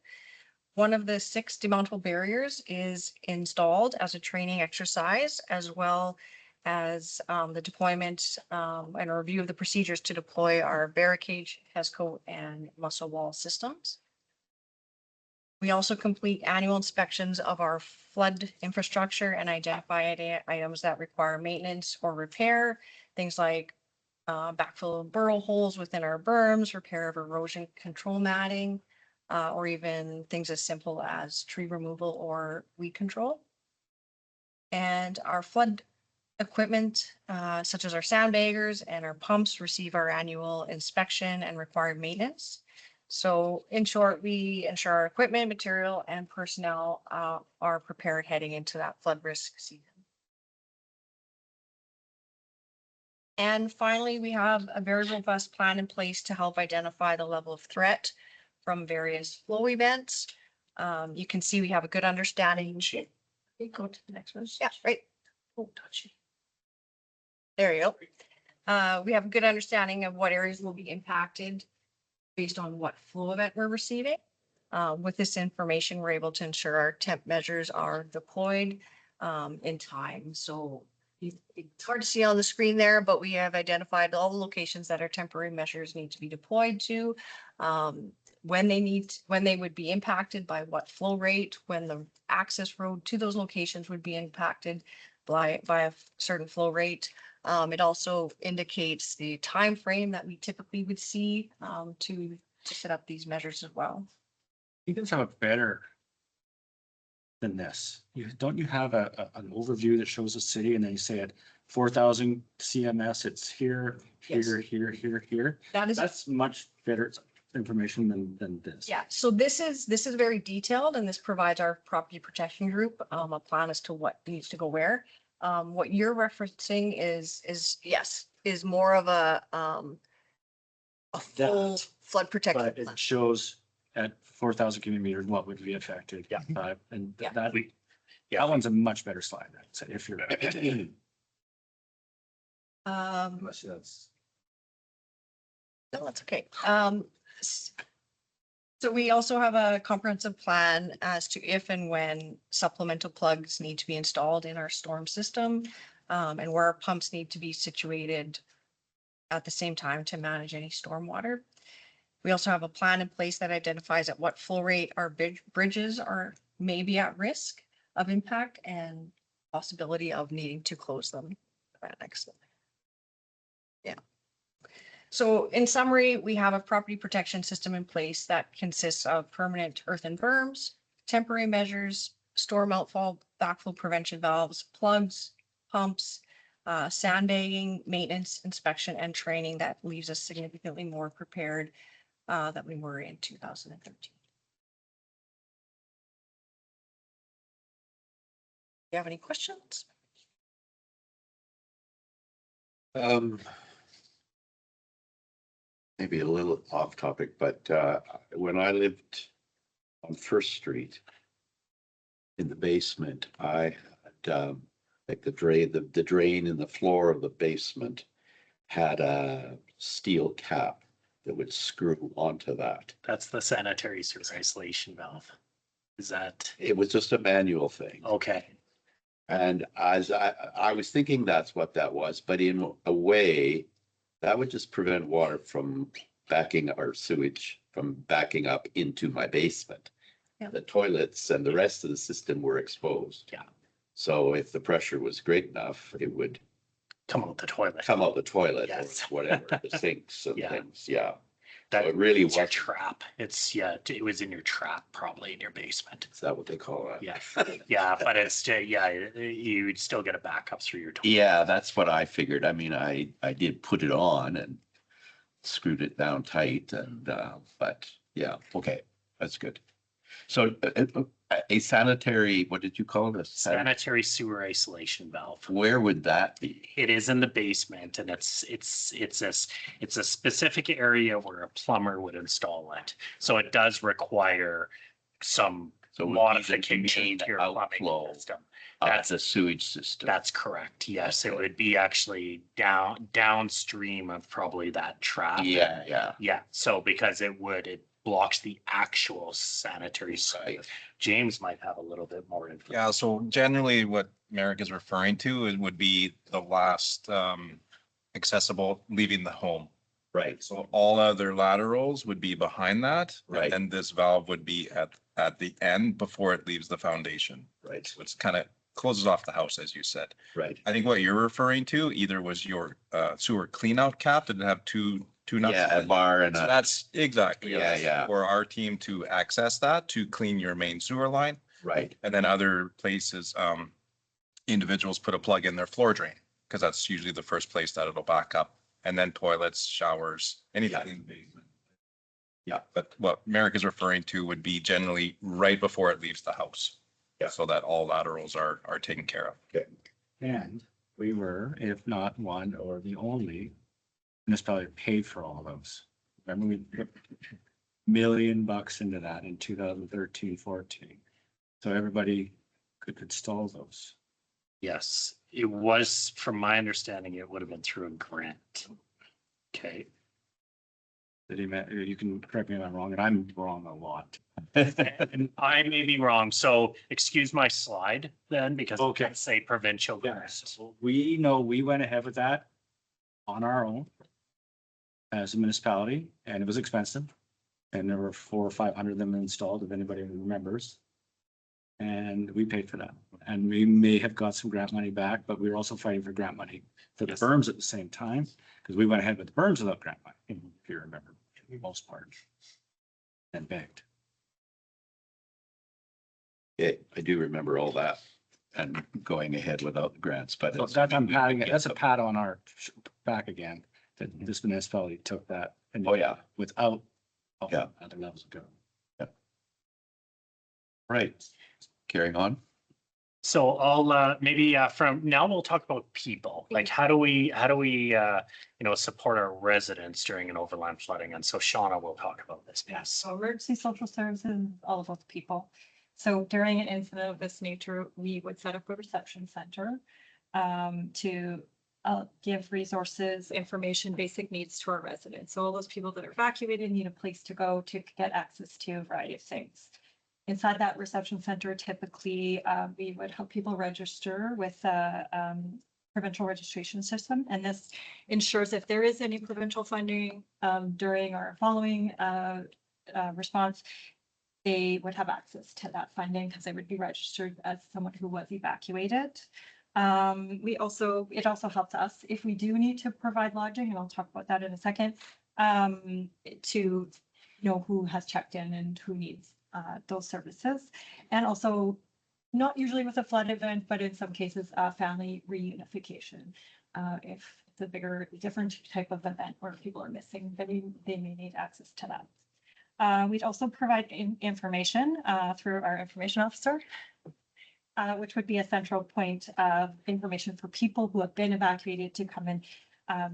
One of the 6 demountable barriers is installed as a training exercise, as well as the deployment and a review of the procedures to deploy our barricade, HESCO, and muscle wall systems. We also complete annual inspections of our flood infrastructure and identify items that require maintenance or repair, things like backfill of burrow holes within our berms, repair of erosion control matting, or even things as simple as tree removal or weed control. And our flood equipment, such as our sandbaggers and our pumps, receive our annual inspection and required maintenance. So in short, we ensure our equipment, material, and personnel are prepared heading into that flood risk season. And finally, we have a very robust plan in place to help identify the level of threat from various flow events. You can see we have a good understanding. Go to the next one. Yeah, right. Oh, touchy. There you go. We have a good understanding of what areas will be impacted based on what flow event we're receiving. With this information, we're able to ensure our temp measures are deployed in time. So it's hard to see on the screen there, but we have identified all the locations that our temporary measures need to be deployed to, when they would be impacted by what flow rate, when the access road to those locations would be impacted by a certain flow rate. It also indicates the time frame that we typically would see to set up these measures as well. You guys have a better than this. Don't you have an overview that shows the city and then you say at 4,000 CMS, it's here, Yes. here. That is, That's much better information than this. yeah, so this is very detailed, and this provides our property protection group a plan as to what needs to go where. What you're referencing is more of a full That, flood protection But plan. it shows at 4,000 cubic meters, what would be affected. Yeah. And Yeah. that, Yeah. that one's a much better slide. I'd say, if you're. Unless that's. No, that's okay. So we also have a comprehensive plan as to if and when supplemental plugs need to be installed in our storm system, and where our pumps need to be situated at the same time to manage any stormwater. We also have a plan in place that identifies at what flow rate our bridges are maybe at risk of impact and possibility of needing to close them. Next. Yeah. So in summary, we have a property protection system in place that consists of permanent earthen berms, temporary measures, storm outfall, backflow prevention valves, plugs, pumps, sandbagging, maintenance, inspection, and training that leaves us significantly more prepared than we were in 2013. Do you have any questions? Maybe a little off topic, but when I lived on First Street in the basement, I had like the drain in the floor of the basement had a steel cap that would screw onto that. That's the sanitary sewer isolation valve. Is that, It was just a manual thing. okay? And as I was thinking that's what that was, but in a way, that would just prevent water from backing or sewage from backing up into my basement. Yeah. The toilets and the rest of the system were exposed. Yeah. So if the pressure was great enough, it would Come out the toilet. come out the toilet or Yes. whatever, the sinks and Yeah. things, yeah. That So it really it's your was, trap. It was in your trap, probably in your basement. is that what they call it? Yeah, yeah, but it's, you'd still get a backup through your toilet. Yeah, that's what I figured. I mean, I did put it on and screwed it down tight and, but yeah, okay, that's good. So a sanitary, what did you call it? Sanitary sewer isolation valve. Where would that be? It is in the basement and it's a specific area where a plumber would install it. So it does require some So it would be the modification main to your plumbing outflow system. of That's- the sewage system. That's correct. Yes, it Okay. would be actually downstream of probably that trap. Yeah. Yeah, so because it blocks the actual sanitary. Right. James might have a little bit more information. Yeah, so generally what Merrick is referring to would be the last accessible leaving the home. Right. So all other laterals would be behind that. Right. And then this valve would be at the end before it leaves the foundation. Right. So it's kind of closes off the house, as you said. Right. I think what you're referring to either was your sewer clean out cap that have two nuts. Yeah, a bar and So a, that's exactly. Yeah, yes, yeah. For our team to access that, to clean your main sewer line. right, And then other places, individuals put a plug in their floor drain, because that's usually the first place that it'll back up. And then toilets, showers, anything in the basement. Yeah. But what Merrick is referring to would be generally right before it leaves the house. Yeah. So that all laterals are taken care of. And we were, if not one or the only municipality paid for all of those. Remember, we put $1 million into that in 2013-14. So everybody could install those. Yes, it was, from my understanding, it would have been through a grant. Okay. That he meant, you can correct me if I'm wrong, and I'm wrong a lot. And I may be wrong, so excuse my slide then, because it Okay. does say provincial Yeah, grant. so we know we went ahead with that on our own as a municipality, and it was expensive. And there were 400 or 500 of them installed, if anybody remembers. And we paid for that. And we may have got some grant money back, but we were also fighting for grant money for the Yes. berms at the same time, because we went ahead with the berms without grant money, if you remember, for the most part. And begged. yeah, I do remember all that and going ahead without the grants, but So it's, that I'm patting, that's a pat on our back again, that this municipality took that. and oh, yeah, Without. Yeah. Other levels ago. right. Carrying on. So I'll maybe from now we'll talk about people. Like how do we support our residents during an overland flooding? And so Shauna will talk about this. Yeah, so emergency social services, all of those people. So during an incident of this nature, we would set up a reception center to give resources, information, basic needs to our residents. So all those people that are evacuated need a place to go to get access to a variety of things. Inside that reception center, typically, we would help people register with a provincial registration system. And this ensures if there is any provincial funding during or following response, they would have access to that funding because they would be registered as someone who was evacuated. It also helps us if we do need to provide lodging, and I'll talk about that in a second, to know who has checked in and who needs those services. And also, not usually with a flood event, but in some cases, family reunification. If it's a bigger, different type of event where people are missing, then they may need access to that. We'd also provide information through our information officer, which would be a central point of information for people who have been evacuated to come and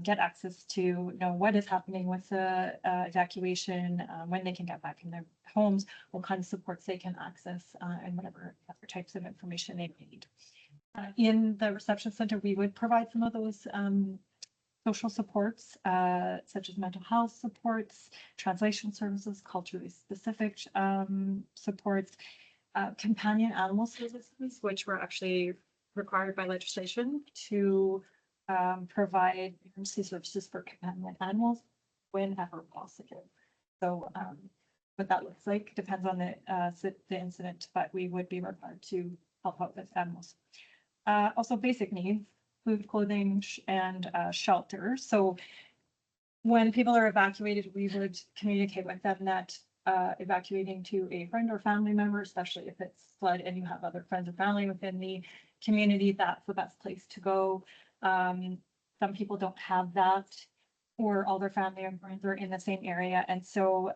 get access to know what is happening with the evacuation, when they can get back in their homes, what kind of supports they can access, and whatever other types of information they need. In the reception center, we would provide some of those social supports, such as mental health supports, translation services, culturally specific supports, companion animal services, which were actually required by legislation to provide emergency services for companion animals whenever possible. So what that looks like depends on the incident, but we would be required to help out with animals. Also basic needs, food, clothing, and shelter. So when people are evacuated, we would communicate with them that evacuating to a friend or family member, especially if it's flood and you have other friends or family within the community, that's the best place to go. Some people don't have that, or all their family and friends are in the same area. And so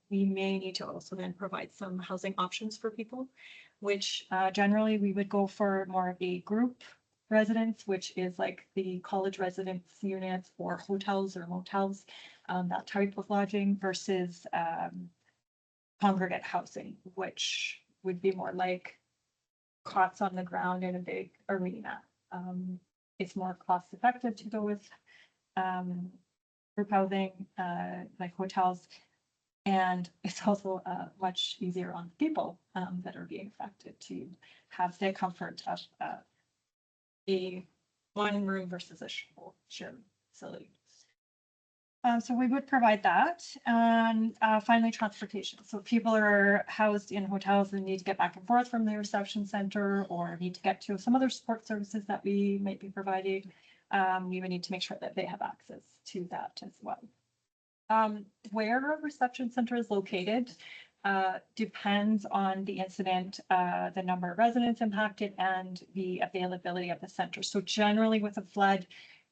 we may need to also then provide some housing options for people, which generally we would go for more of a group residence, which is like the college residence units or hotels or motels, that type of lodging versus congregate housing, which would be more like cots on the ground in a big arena. It's more cost effective to go with group housing, like hotels. And it's also much easier on people that are being affected to have the comfort of a one room versus a shared facility. So we would provide that. And finally, transportation. So if people are housed in hotels and need to get back and forth from the reception center or need to get to some other support services that we might be providing, we would need to make sure that they have access to that as well. Where a reception center is located depends on the incident, the number of residents impacted, and the availability of the center. So generally with a flood,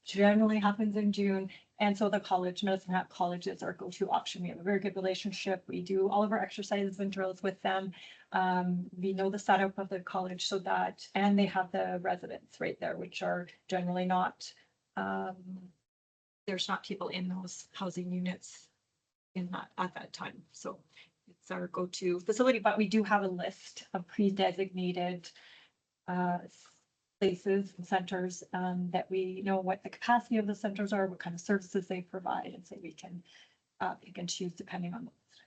generally happens in June. And so the college, Medicine Hat College is our go-to option. We have a very good relationship. We do all of our exercises and drills with them. We know the setup of the college so that, and they have the residents right there, which are generally not, there's not people in those housing units in that at that time. So it's our go-to facility, but we do have a list of pre-designated places and centers that we know what the capacity of the centers are, what kind of services they provide, and so we can pick and choose depending on the list.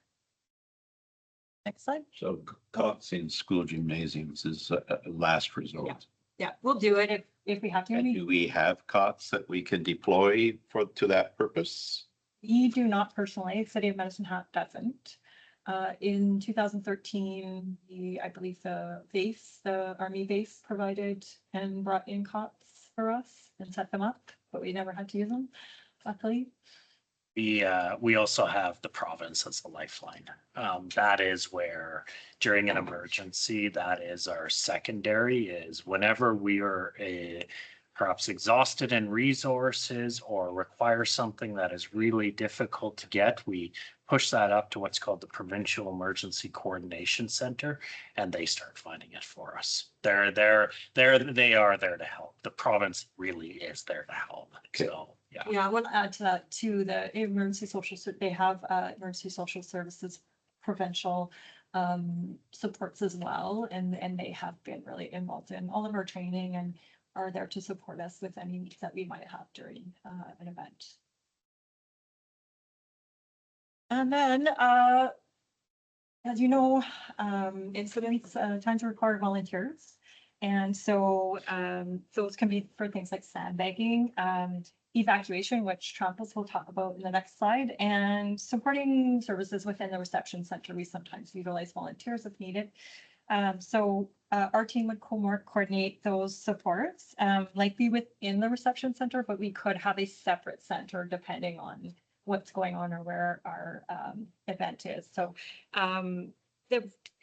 Next slide. So cots in school gymnasiums is a last resort. Yeah, we'll do it if we have to. And do we have cots that we can deploy to that purpose? We do not personally, City of Medicine Hat doesn't. In 2013, I believe the Army base provided and brought in cots for us and set them up, but we never had to use them, luckily. We also have the province as a lifeline. That is where during an emergency, that is our secondary, is whenever we are perhaps exhausted in resources or require something that is really difficult to get, we push that up to what's called the Provincial Emergency Coordination Center, and they start finding it for us. They are there to help. The province really is there to help. Okay. So yeah. Yeah, I want to add to that too, the emergency social, they have emergency social services provincial supports as well, and they have been really involved in all of our training and are there to support us with any needs that we might have during an event. And then, as you know, incidents times require volunteers. And so those can be for things like sandbagging, evacuation, which Trampus will talk about in the next slide, and supporting services within the reception center. We sometimes utilize volunteers if needed. So our team would coordinate those supports, likely within the reception center, but we could have a separate center depending on what's going on or where our event is. So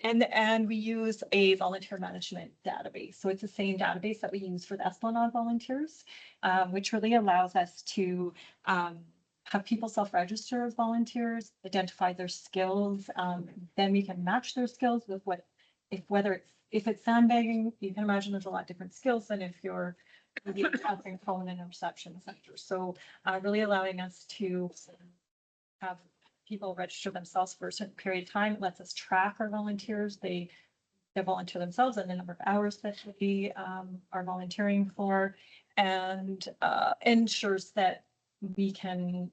and we use a volunteer management database. So it's the same database that we use for the Esplanade volunteers, which really allows us to have people self-register as volunteers, identify their skills. Then we can match their skills with if it's sandbagging. You can imagine there's a lot of different skills than if you're answering phone in a reception center. So really allowing us to have people register themselves for a certain period of time. It lets us track our volunteers. They volunteer themselves and the number of hours that we are volunteering for, and ensures that we can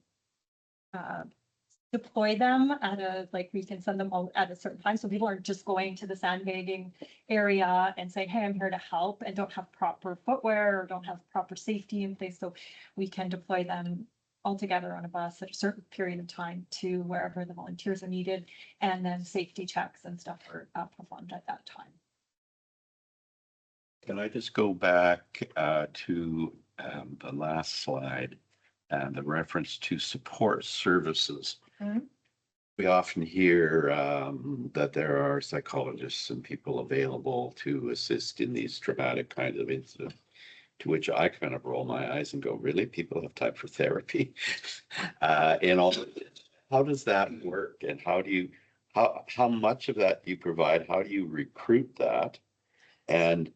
deploy them we can send them all at a certain time. So people aren't just going to the sandbagging area and saying, hey, I'm here to help, and don't have proper footwear or don't have proper safety in place. So we can deploy them all together on a bus at a certain period of time to wherever the volunteers are needed. And then safety checks and stuff are performed at that time. Can I just go back to the last slide and the reference to support services? Mhm. We often hear that there are psychologists and people available to assist in these traumatic kinds of incidents, to which I kind of roll my eyes and go, really? People have time for therapy? And also, how does that work? And how much of that do you provide? How do you recruit that? And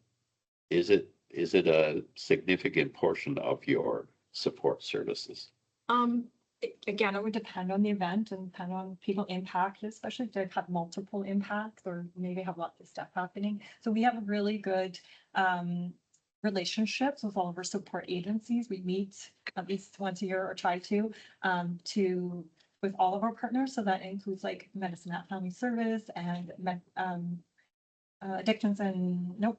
is it a significant portion of your support services? Again, it would depend on the event and depend on people impacted, especially if they have multiple impacts or maybe have lots of stuff happening. So we have really good relationships with all of our support agencies. We meet at least once a year or try to with all of our partners. So that includes like Medicine Hat Family Service and Addictions and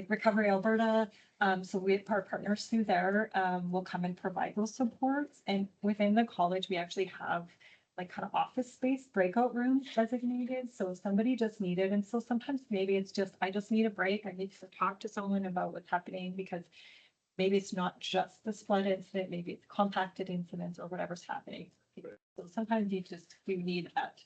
Recovery Alberta. So our partners through there will come and provide those supports. And within the college, we actually have like kind of office space breakout rooms designated. So if somebody just needed, and so sometimes maybe it's just, I just need a break. I need to talk to someone about what's happening because maybe it's not just the flood incident, maybe it's compacted incidents or whatever's happening. So sometimes you need that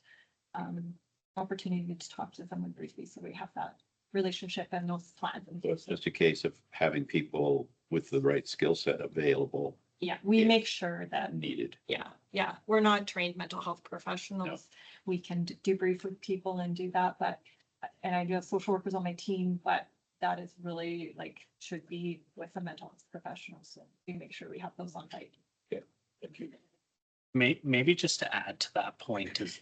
opportunity to talk to someone briefly. So we have that relationship and those plans. So it's just a case of having people with the right skill set available. Yeah, we if make sure that, needed. yeah, we're not trained mental health professionals. We can debrief with people and do that, but, and I do have social workers on my team, but that is really like, should be with a mental health professional. So we make sure we have those on site. Thank you. Maybe just to add to that point is,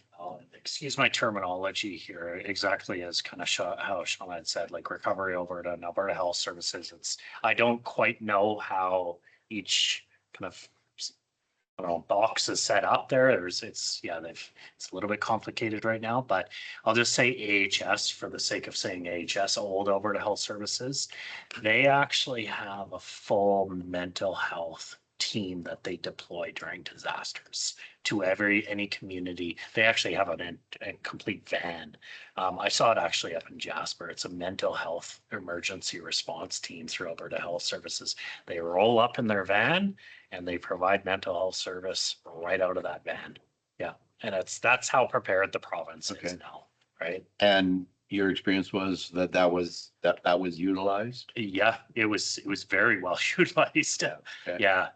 excuse my terminology here, exactly as kind of how Sean had said, like Recovery Alberta and Alberta Health Services. I don't quite know how each kind of, I don't know, box is set up there. It's a little bit complicated right now, but I'll just say AHS for the sake of saying AHS, Old Alberta Health Services. They actually have a full mental health team that they deploy during disasters to any community. They actually have a complete van. I saw it actually up in Jasper. It's a mental health emergency response team through Alberta Health Services. They roll up in their van and they provide mental health service right out of that van. Yeah, and that's how prepared the province is now, right? And your experience was that was utilized? Yeah, it was very well utilized. Okay. Yeah.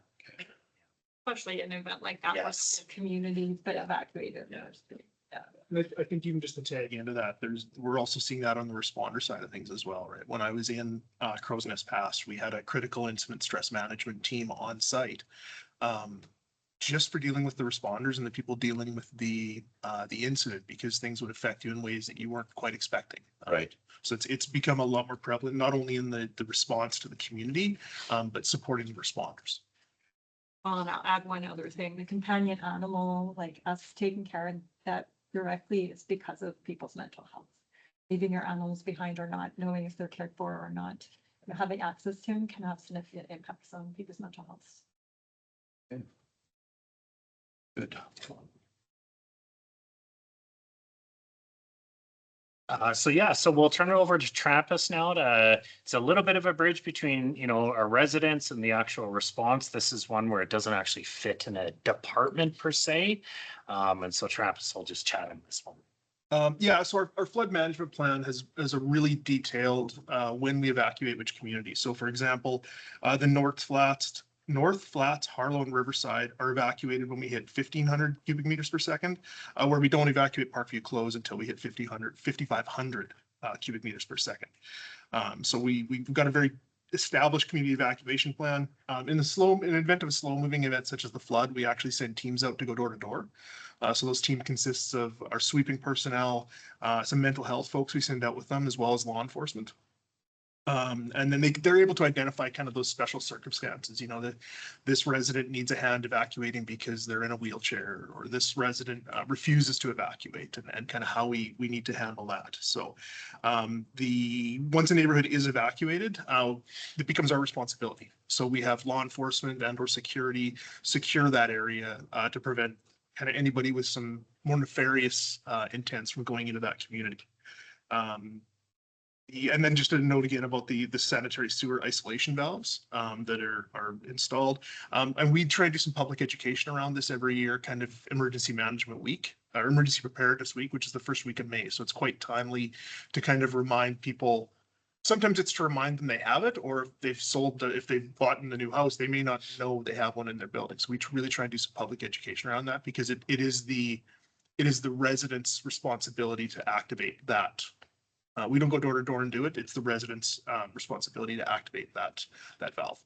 Especially an event like that, where Yes. the community's been evacuated. Yeah. And I think even just to tag into that, we're also seeing that on the responder side of things as well, right? When I was in Crow's Nest Pass, we had a critical incident stress management team on site. Just for dealing with the responders and the people dealing with the incident, because things would affect you in ways that you weren't quite expecting. Right. So it's become a lot more prevalent, not only in the response to the community, but supporting the responders. Well, and I'll add one other thing, the companion animal, like us taking care of that directly is because of people's mental health. Leaving your animals behind or not, knowing if they're cared for or not, having access to them can have significant impacts on people's mental health. Good. So we'll turn it over to Trappist now. It's a little bit of a bridge between, our residents and the actual response. This is one where it doesn't actually fit in a department per se. And so Trappist will just chat on this one. So our flood management plan has a really detailed when we evacuate which community. So for example, the North Flats, Harlow and Riverside are evacuated when we hit 1,500 cubic meters per second, where we don't evacuate Parkview Close until we hit 5,500 cubic meters per second. So we've got a very established community evacuation plan. In an event of a slow moving event such as the flood, we actually send teams out to go door to door. So those team consists of our sweeping personnel, some mental health folks we send out with them, as well as law enforcement. And then they're able to identify kind of those special circumstances, that this resident needs a hand evacuating because they're in a wheelchair, or this resident refuses to evacuate, and kind of how we need to handle that. So once a neighborhood is evacuated, it becomes our responsibility. So we have law enforcement and or security secure that area to prevent kind of anybody with some more nefarious intents from going into that community. And then just a note again about the sanitary sewer isolation valves that are installed. And we try to do some public education around this every year, kind of emergency management week, or emergency preparedness week, which is the first week of May. So it's quite timely to kind of remind people. Sometimes it's to remind them they have it, or if they've bought in the new house, they may not know they have one in their building. So we really try and do some public education around that, because it is the residents' responsibility to activate that. We don't go door to door and do it. It's the residents' responsibility to activate that valve.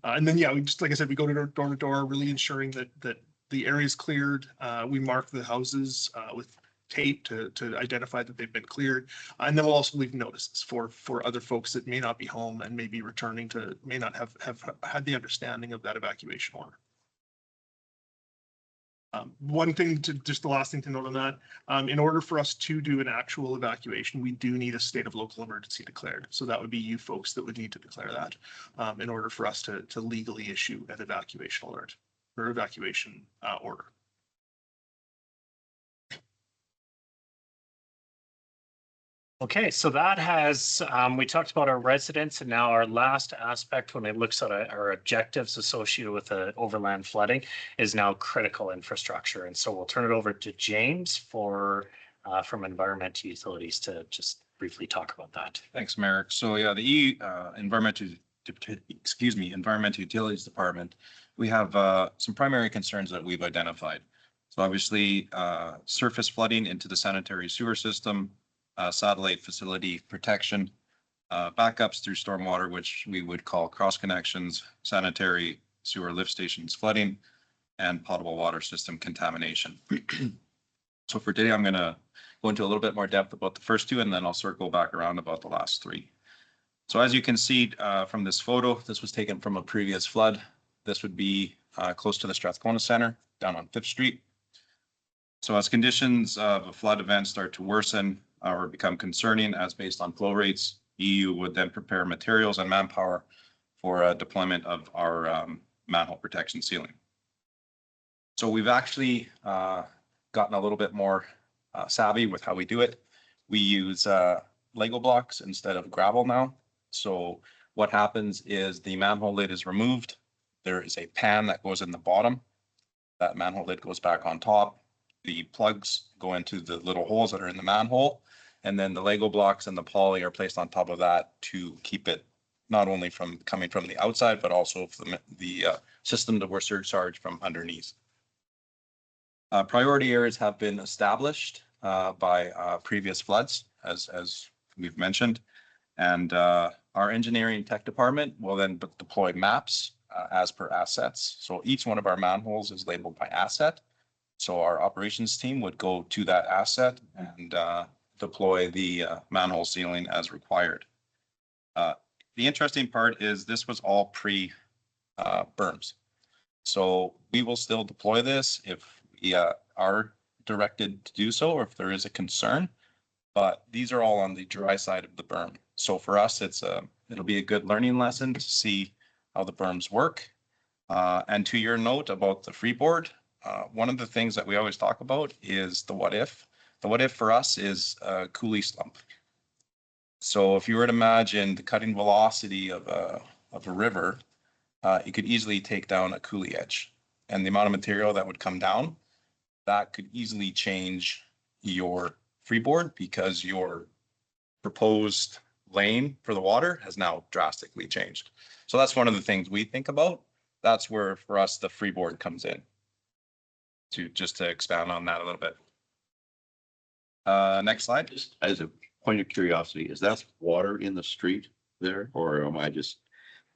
And then, yeah, we just, like I said, we go to door to door, really ensuring that the area is cleared. We mark the houses with tape to identify that they've been cleared. And then we'll also leave notices for other folks that may not be home and may be returning may not have had the understanding of that evacuation order. One thing just the last thing to note on that, in order for us to do an actual evacuation, we do need a state of local emergency declared. So that would be you folks that would need to declare that in order for us to legally issue an evacuation alert or evacuation order. Okay, so that has, we talked about our residents, and now our last aspect when it looks at our objectives associated with the overland flooding is now critical infrastructure. And so we'll turn it over to James from Environmental Utilities to just briefly talk about that. Thanks, Merrick. So yeah, the Environmental Utilities Department, we have some primary concerns that we've identified. So obviously, surface flooding into the sanitary sewer system, satellite facility protection, backups through stormwater, which we would call cross connections, sanitary sewer lift stations flooding, and potable water system contamination. So for today, I'm going to go into a little bit more depth about the first two, and then I'll circle back around about the last three. So as you can see from this photo, this was taken from a previous flood. This would be close to the Strathcona Center down on 5th Street. So as conditions of a flood event start to worsen or become concerning as based on flow rates, EU would then prepare materials and manpower for deployment of our manhole protection sealing. So we've actually gotten a little bit more savvy with how we do it. We use Lego blocks instead of gravel now. So what happens is the manhole lid is removed. There is a pan that goes in the bottom. That manhole lid goes back on top. The plugs go into the little holes that are in the manhole, and then the Lego blocks and the poly are placed on top of that to keep it not only from coming from the outside, but also from the system that we're surcharged from underneath. Priority areas have been established by previous floods, as we've mentioned, and our engineering tech department will then deploy maps as per assets. So each one of our manholes is labeled by asset. So our operations team would go to that asset and deploy the manhole sealing as required. The interesting part is this was all pre-berms. So we will still deploy this if we are directed to do so, or if there is a concern, but these are all on the dry side of the berm. So for us, it'll be a good learning lesson to see how the berms work. And to your note about the freeboard, one of the things that we always talk about is the what if. The what if for us is a coulee slump. So if you were to imagine the cutting velocity of a river, you could easily take down a coulee edge, and the amount of material that would come down, that could easily change your freeboard because your proposed lane for the water has now drastically changed. So that's one of the things we think about. That's where for us the freeboard comes in. Just to expand on that a little bit. Next slide. Just as a point of curiosity, is that water in the street there, or am I just,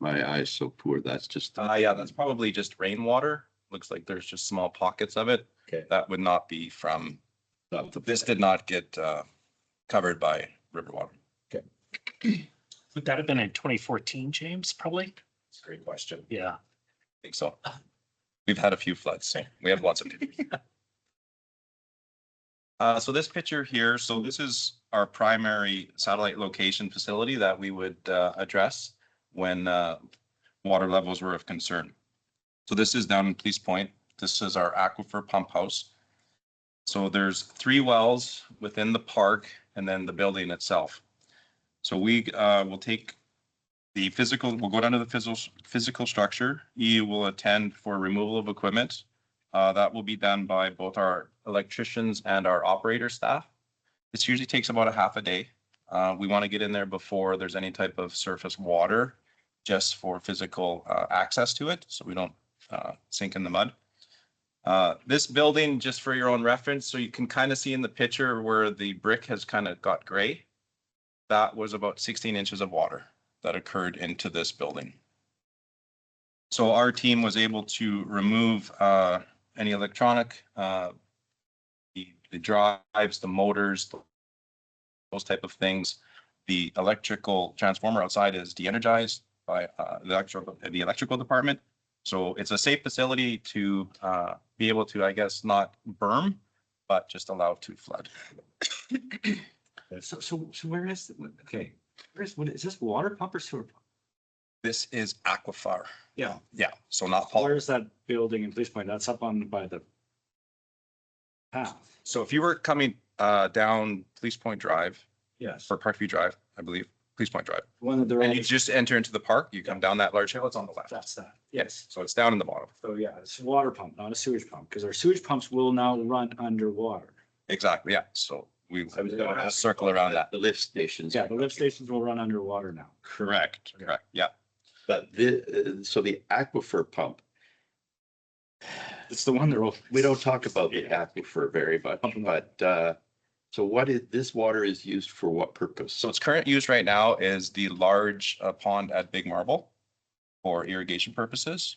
my eyes so poor? That's just. Yeah, that's probably just rainwater. Looks like there's just small pockets of it. Okay. That would not be from, Not the. this did not get covered by river water. Would that have been in 2014, James, probably? That's a great question. Yeah. I think so. We've had a few floods. We have lots of. So this picture here, so this is our primary satellite location facility that we would address when water levels were of concern. So this is down in Police Point. This is our aquifer pump house. So there's 3 wells within the park and then the building itself. So we will take the physical, we'll go down to the physical structure. EU will attend for removal of equipment. That will be done by both our electricians and our operator staff. This usually takes about a half a day. We want to get in there before there's any type of surface water, just for physical access to it, so we don't sink in the mud. This building, just for your own reference, so you can kind of see in the picture where the brick has kind of got gray. That was about 16 inches of water that occurred into this building. So our team was able to remove any electronic, the drives, the motors, those type of things. The electrical transformer outside is de-energized by the electrical department. So it's a safe facility to be able to, I guess, not berm, but just allow to flood. So where is, okay, what is this, water pump or sewer pump? This is aquifer. Yeah. Yeah, so not Where poly. is that building in Police Point? That's up on by the path. So if you were coming down Police Point Drive Yes. or Parkview Drive, I believe, Police Point Drive, One that they're. and you just enter into the park, you come down that large hill, it's on the left. That's that. Yes, so it's down in the bottom. So yeah, it's a water pump, not a sewage pump, because our sewage pumps will now run underwater. Exactly, yeah. So we I was gonna ask circle around that. The lift stations. Yeah, the lift stations will run underwater now. Correct, yeah. But so the aquifer pump, It's the one they're. we don't talk about the aquifer very much, but so what is, this water is used for what purpose? So its current use right now is the large pond at Big Marble for irrigation purposes.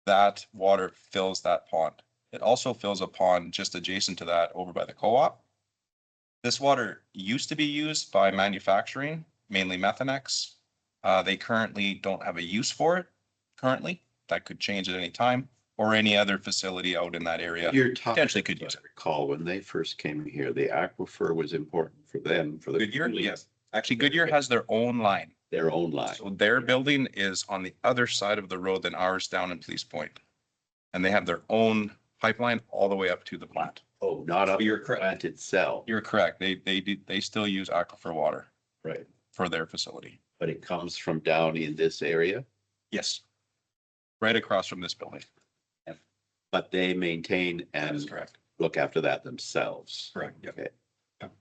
That water fills that pond. It also fills a pond just adjacent to that over by the co-op. This water used to be used by manufacturing, mainly Methanex. They currently don't have a use for it currently. That could change at any time, or any other facility out in that area. You're talking, Potentially could use I it. recall when they first came here, the aquifer was important for them, for the. Goodyear, yes. Actually, Goodyear has their own line. Their own line. So their building is on the other side of the road than ours down in Police Point. And they have their own pipeline all the way up to the plant. Oh, not up You're the correct. plant itself, You're correct. They still use aquifer water right? for their facility. But it comes from down in this area, Yes. Right across from this building. but they maintain That is and correct. look after that themselves. Correct. Yep. Okay. Yep.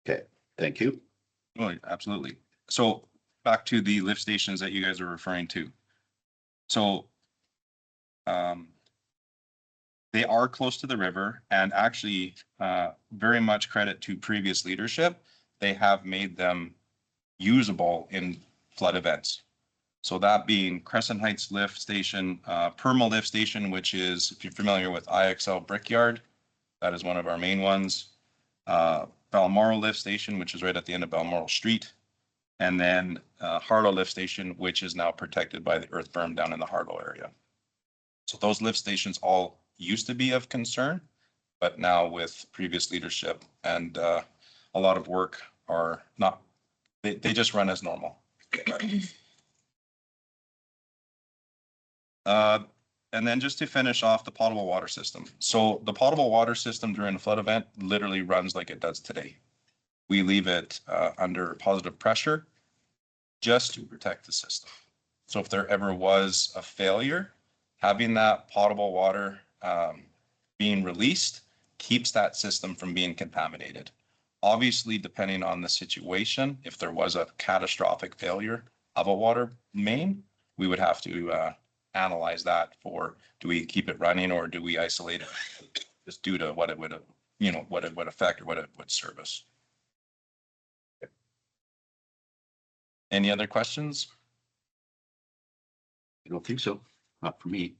Okay, thank you. Oh, absolutely. So back to the lift stations that you guys are referring to. So they are close to the river, and actually very much credit to previous leadership. They have made them usable in flood events. So that being Crescent Heights Lift Station, Perma Lift Station, which is, if you're familiar with IXL Brickyard, that is one of our main ones. Balmoral Lift Station, which is right at the end of Balmoral Street. And then Harlow Lift Station, which is now protected by the earth berm down in the Harlow area. So those lift stations all used to be of concern, but now with previous leadership and a lot of work are not, they just run as normal. And then just to finish off the potable water system. So the potable water system during a flood event literally runs like it does today. We leave it under positive pressure just to protect the system. So if there ever was a failure, having that potable water being released keeps that system from being contaminated. Obviously, depending on the situation, if there was a catastrophic failure of a water main, we would have to analyze that for, do we keep it running or do we isolate it just due to what it would, what it would affect or what it would service. Any other questions? I don't think so, not for me.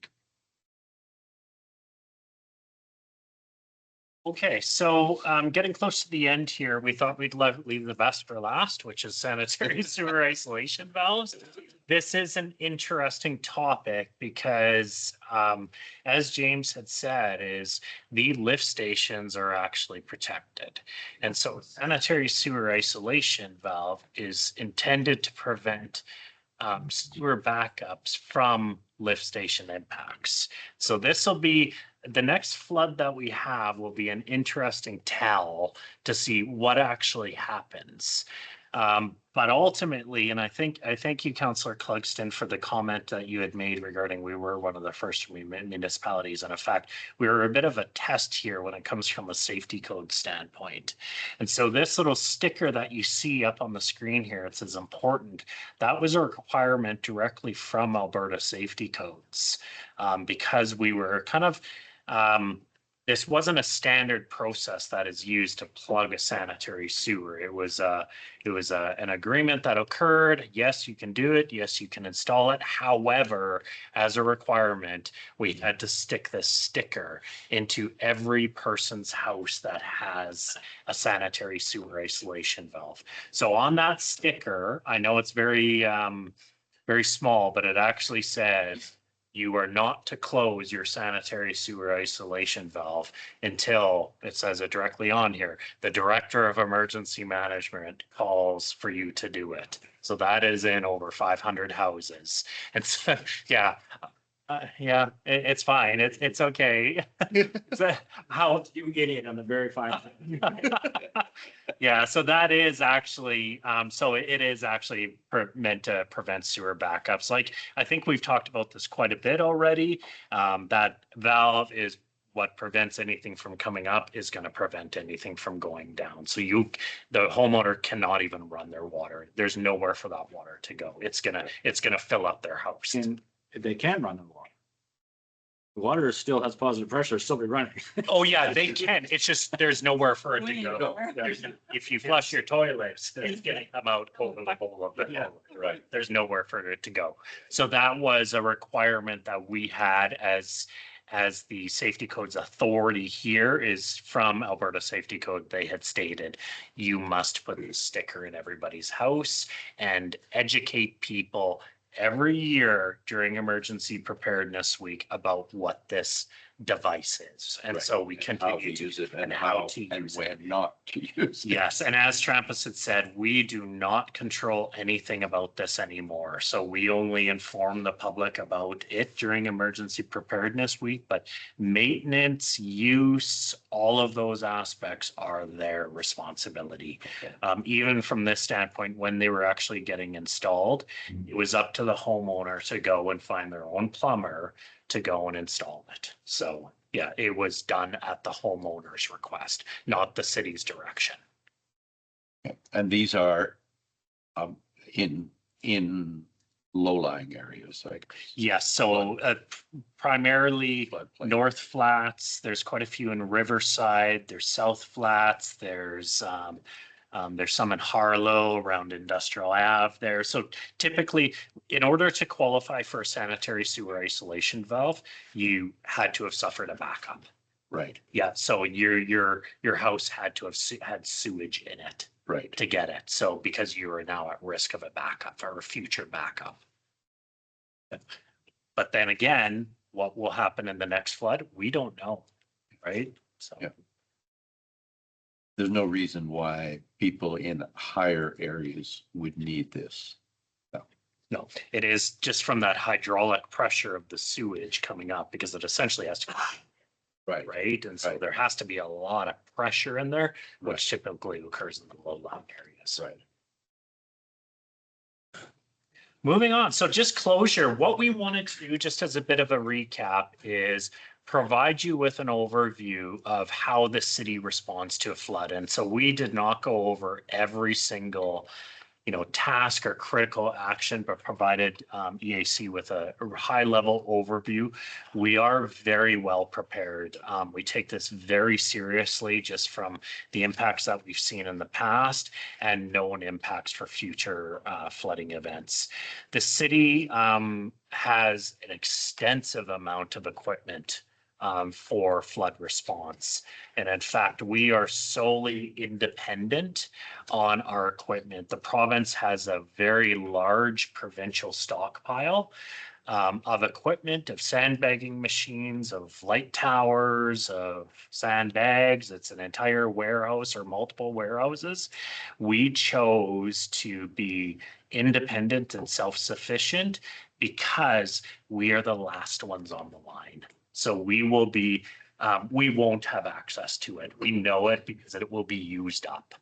Okay, so getting close to the end here, we thought we'd leave the best for last, which is sanitary sewer isolation valves. This is an interesting topic because, as James had said, is the lift stations are actually protected. And so sanitary sewer isolation valve is intended to prevent sewer backups from lift station impacts. So this will be, the next flood that we have will be an interesting tell to see what actually happens. But ultimately, and I thank you, Councillor Clugston, for the comment that you had made regarding we were one of the first municipalities. And in fact, we were a bit of a test here when it comes from a safety code standpoint. And so this little sticker that you see up on the screen here, it says important. That was a requirement directly from Alberta safety codes because we were kind of this wasn't a standard process that is used to plug a sanitary sewer. It was an agreement that occurred. Yes, you can do it. Yes, you can install it. However, as a requirement, we had to stick this sticker into every person's house that has a sanitary sewer isolation valve. So on that sticker, I know it's very small, but it actually says you are not to close your sanitary sewer isolation valve until, it says it directly on here, the Director of Emergency Management calls for you to do it. So that is in over 500 houses. And so, yeah, it's fine. It's okay. So how You get in on the very fine. yeah, so that is actually, so it is actually meant to prevent sewer backups. Like, I think we've talked about this quite a bit already. That valve is what prevents anything from coming up, is going to prevent anything from going down. So the homeowner cannot even run their water. There's nowhere for that water to go. It's gonna fill up their house. And they can run the water. The water still has positive pressure, still be running. Oh, yeah, they can. It's just, there's nowhere for it to go. If you flush your toilets, it's gonna come out over the bowl of the toilet. Right. There's nowhere for it to go. So that was a requirement that we had as the safety codes authority here is from Alberta Safety Code. They had stated, you must put this sticker in everybody's house and educate people every year during Emergency Preparedness Week about what this device is. And Right. so we And how to continue to use it and and how how to and use it. when not to use it. Yes, and as Trampus had said, we do not control anything about this anymore. So we only inform the public about it during Emergency Preparedness Week, but maintenance, use, all of those aspects are their responsibility. Okay. Even from this standpoint, when they were actually getting installed, it was up to the homeowner to go and find their own plumber to go and install it. So yeah, it was done at the homeowner's request, not the city's direction. And these are in low-lying areas, like Yes, so primarily floodplain. North Flats, there's quite a few in Riverside, there's South Flats, there's some in Harlow around Industrial Ave there. So typically, in order to qualify for a sanitary sewer isolation valve, you had to have suffered a backup. Right, Yeah, so your house had to have had sewage in it right. to get it. So because you are now at risk of a backup or a future backup. But then again, what will happen in the next flood? We don't know, right? So. Yeah. There's no reason why people in higher areas would need this. No, it is just from that hydraulic pressure of the sewage coming up because it essentially has to, Right. right? And so Right. there has to be a lot of pressure in there, Right. which typically occurs in the low-lying areas. Right. Moving on, so just closure, what we wanted to do, just as a bit of a recap, is provide you with an overview of how the city responds to a flood. And so we did not go over every single, task or critical action, but provided EAC with a high level overview. We are very well prepared. We take this very seriously just from the impacts that we've seen in the past and known impacts for future flooding events. The city has an extensive amount of equipment for flood response. And in fact, we are solely independent on our equipment. The province has a very large provincial stockpile of equipment, of sandbagging machines, of light towers, of sandbags. It's an entire warehouse or multiple warehouses. We chose to be independent and self-sufficient because we are the last ones on the line. So we won't have access to it. We know it because it will be used up.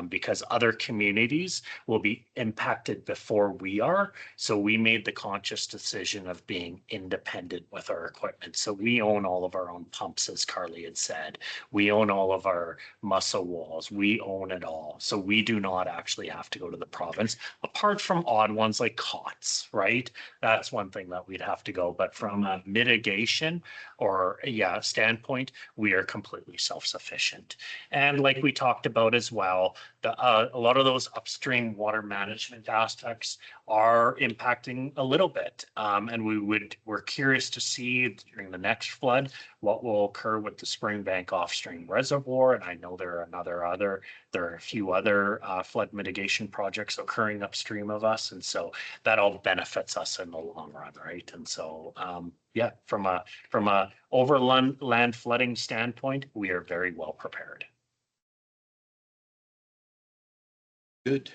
because other communities will be impacted before we are. So we made the conscious decision of being independent with our equipment. So we own all of our own pumps, as Carly had said. We own all of our muscle walls. We own it all. So we do not actually have to go to the province, apart from odd ones like cots, right? That's one thing that we'd have to go. But from a mitigation or standpoint, we are completely self-sufficient. And like we talked about as well, a lot of those upstream water management aspects are impacting a little bit. And we're curious to see during the next flood what will occur with the Springbank offstream reservoir. And I know there are a few other flood mitigation projects occurring upstream of us. And so that all benefits us in the long run, right? And so from a overland flooding standpoint, we are very well prepared. Good.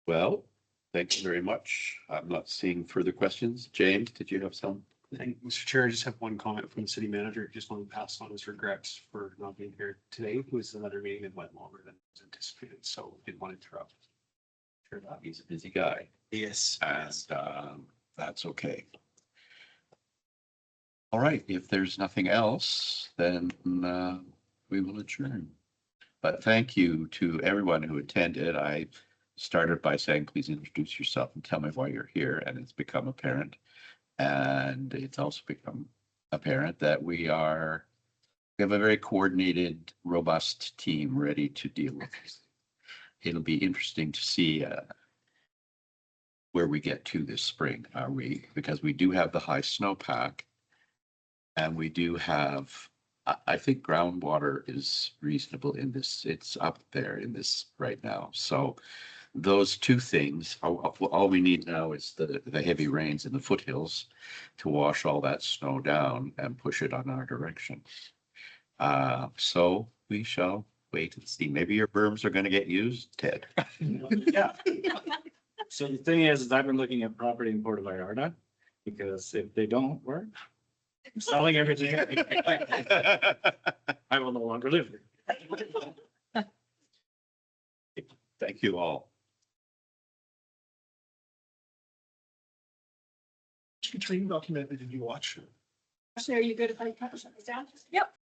Well, thank you very much. I'm not seeing further questions. James, did you have some? Mr. Chair, I just have one comment from the city manager. Just want to pass on his regrets for not being here today. It was another meeting that went longer than was anticipated, so didn't want to interrupt. Sure enough, he's a busy guy, Yes. and that's okay. All right, if there's nothing else, then we will adjourn. But thank you to everyone who attended. I started by saying, please introduce yourself and tell me why you're here, and it's become apparent. And it's also become apparent that we have a very coordinated, robust team ready to deal with this. It'll be interesting to see where we get to this spring. Because we do have the high snowpack, and we do have, I think groundwater is reasonable in this. It's up there in this right now. So those two things, all we need now is the heavy rains in the foothills to wash all that snow down and push it on our direction. So we shall wait and see. Maybe your berms are going to get used, Ted. Yeah. So the thing is I've been looking at property in Puerto Vallarta, because if they don't work, I'm selling everything. I will no longer live here. Thank you all. Training document did you watch? Are you good if I cut this down? Yep.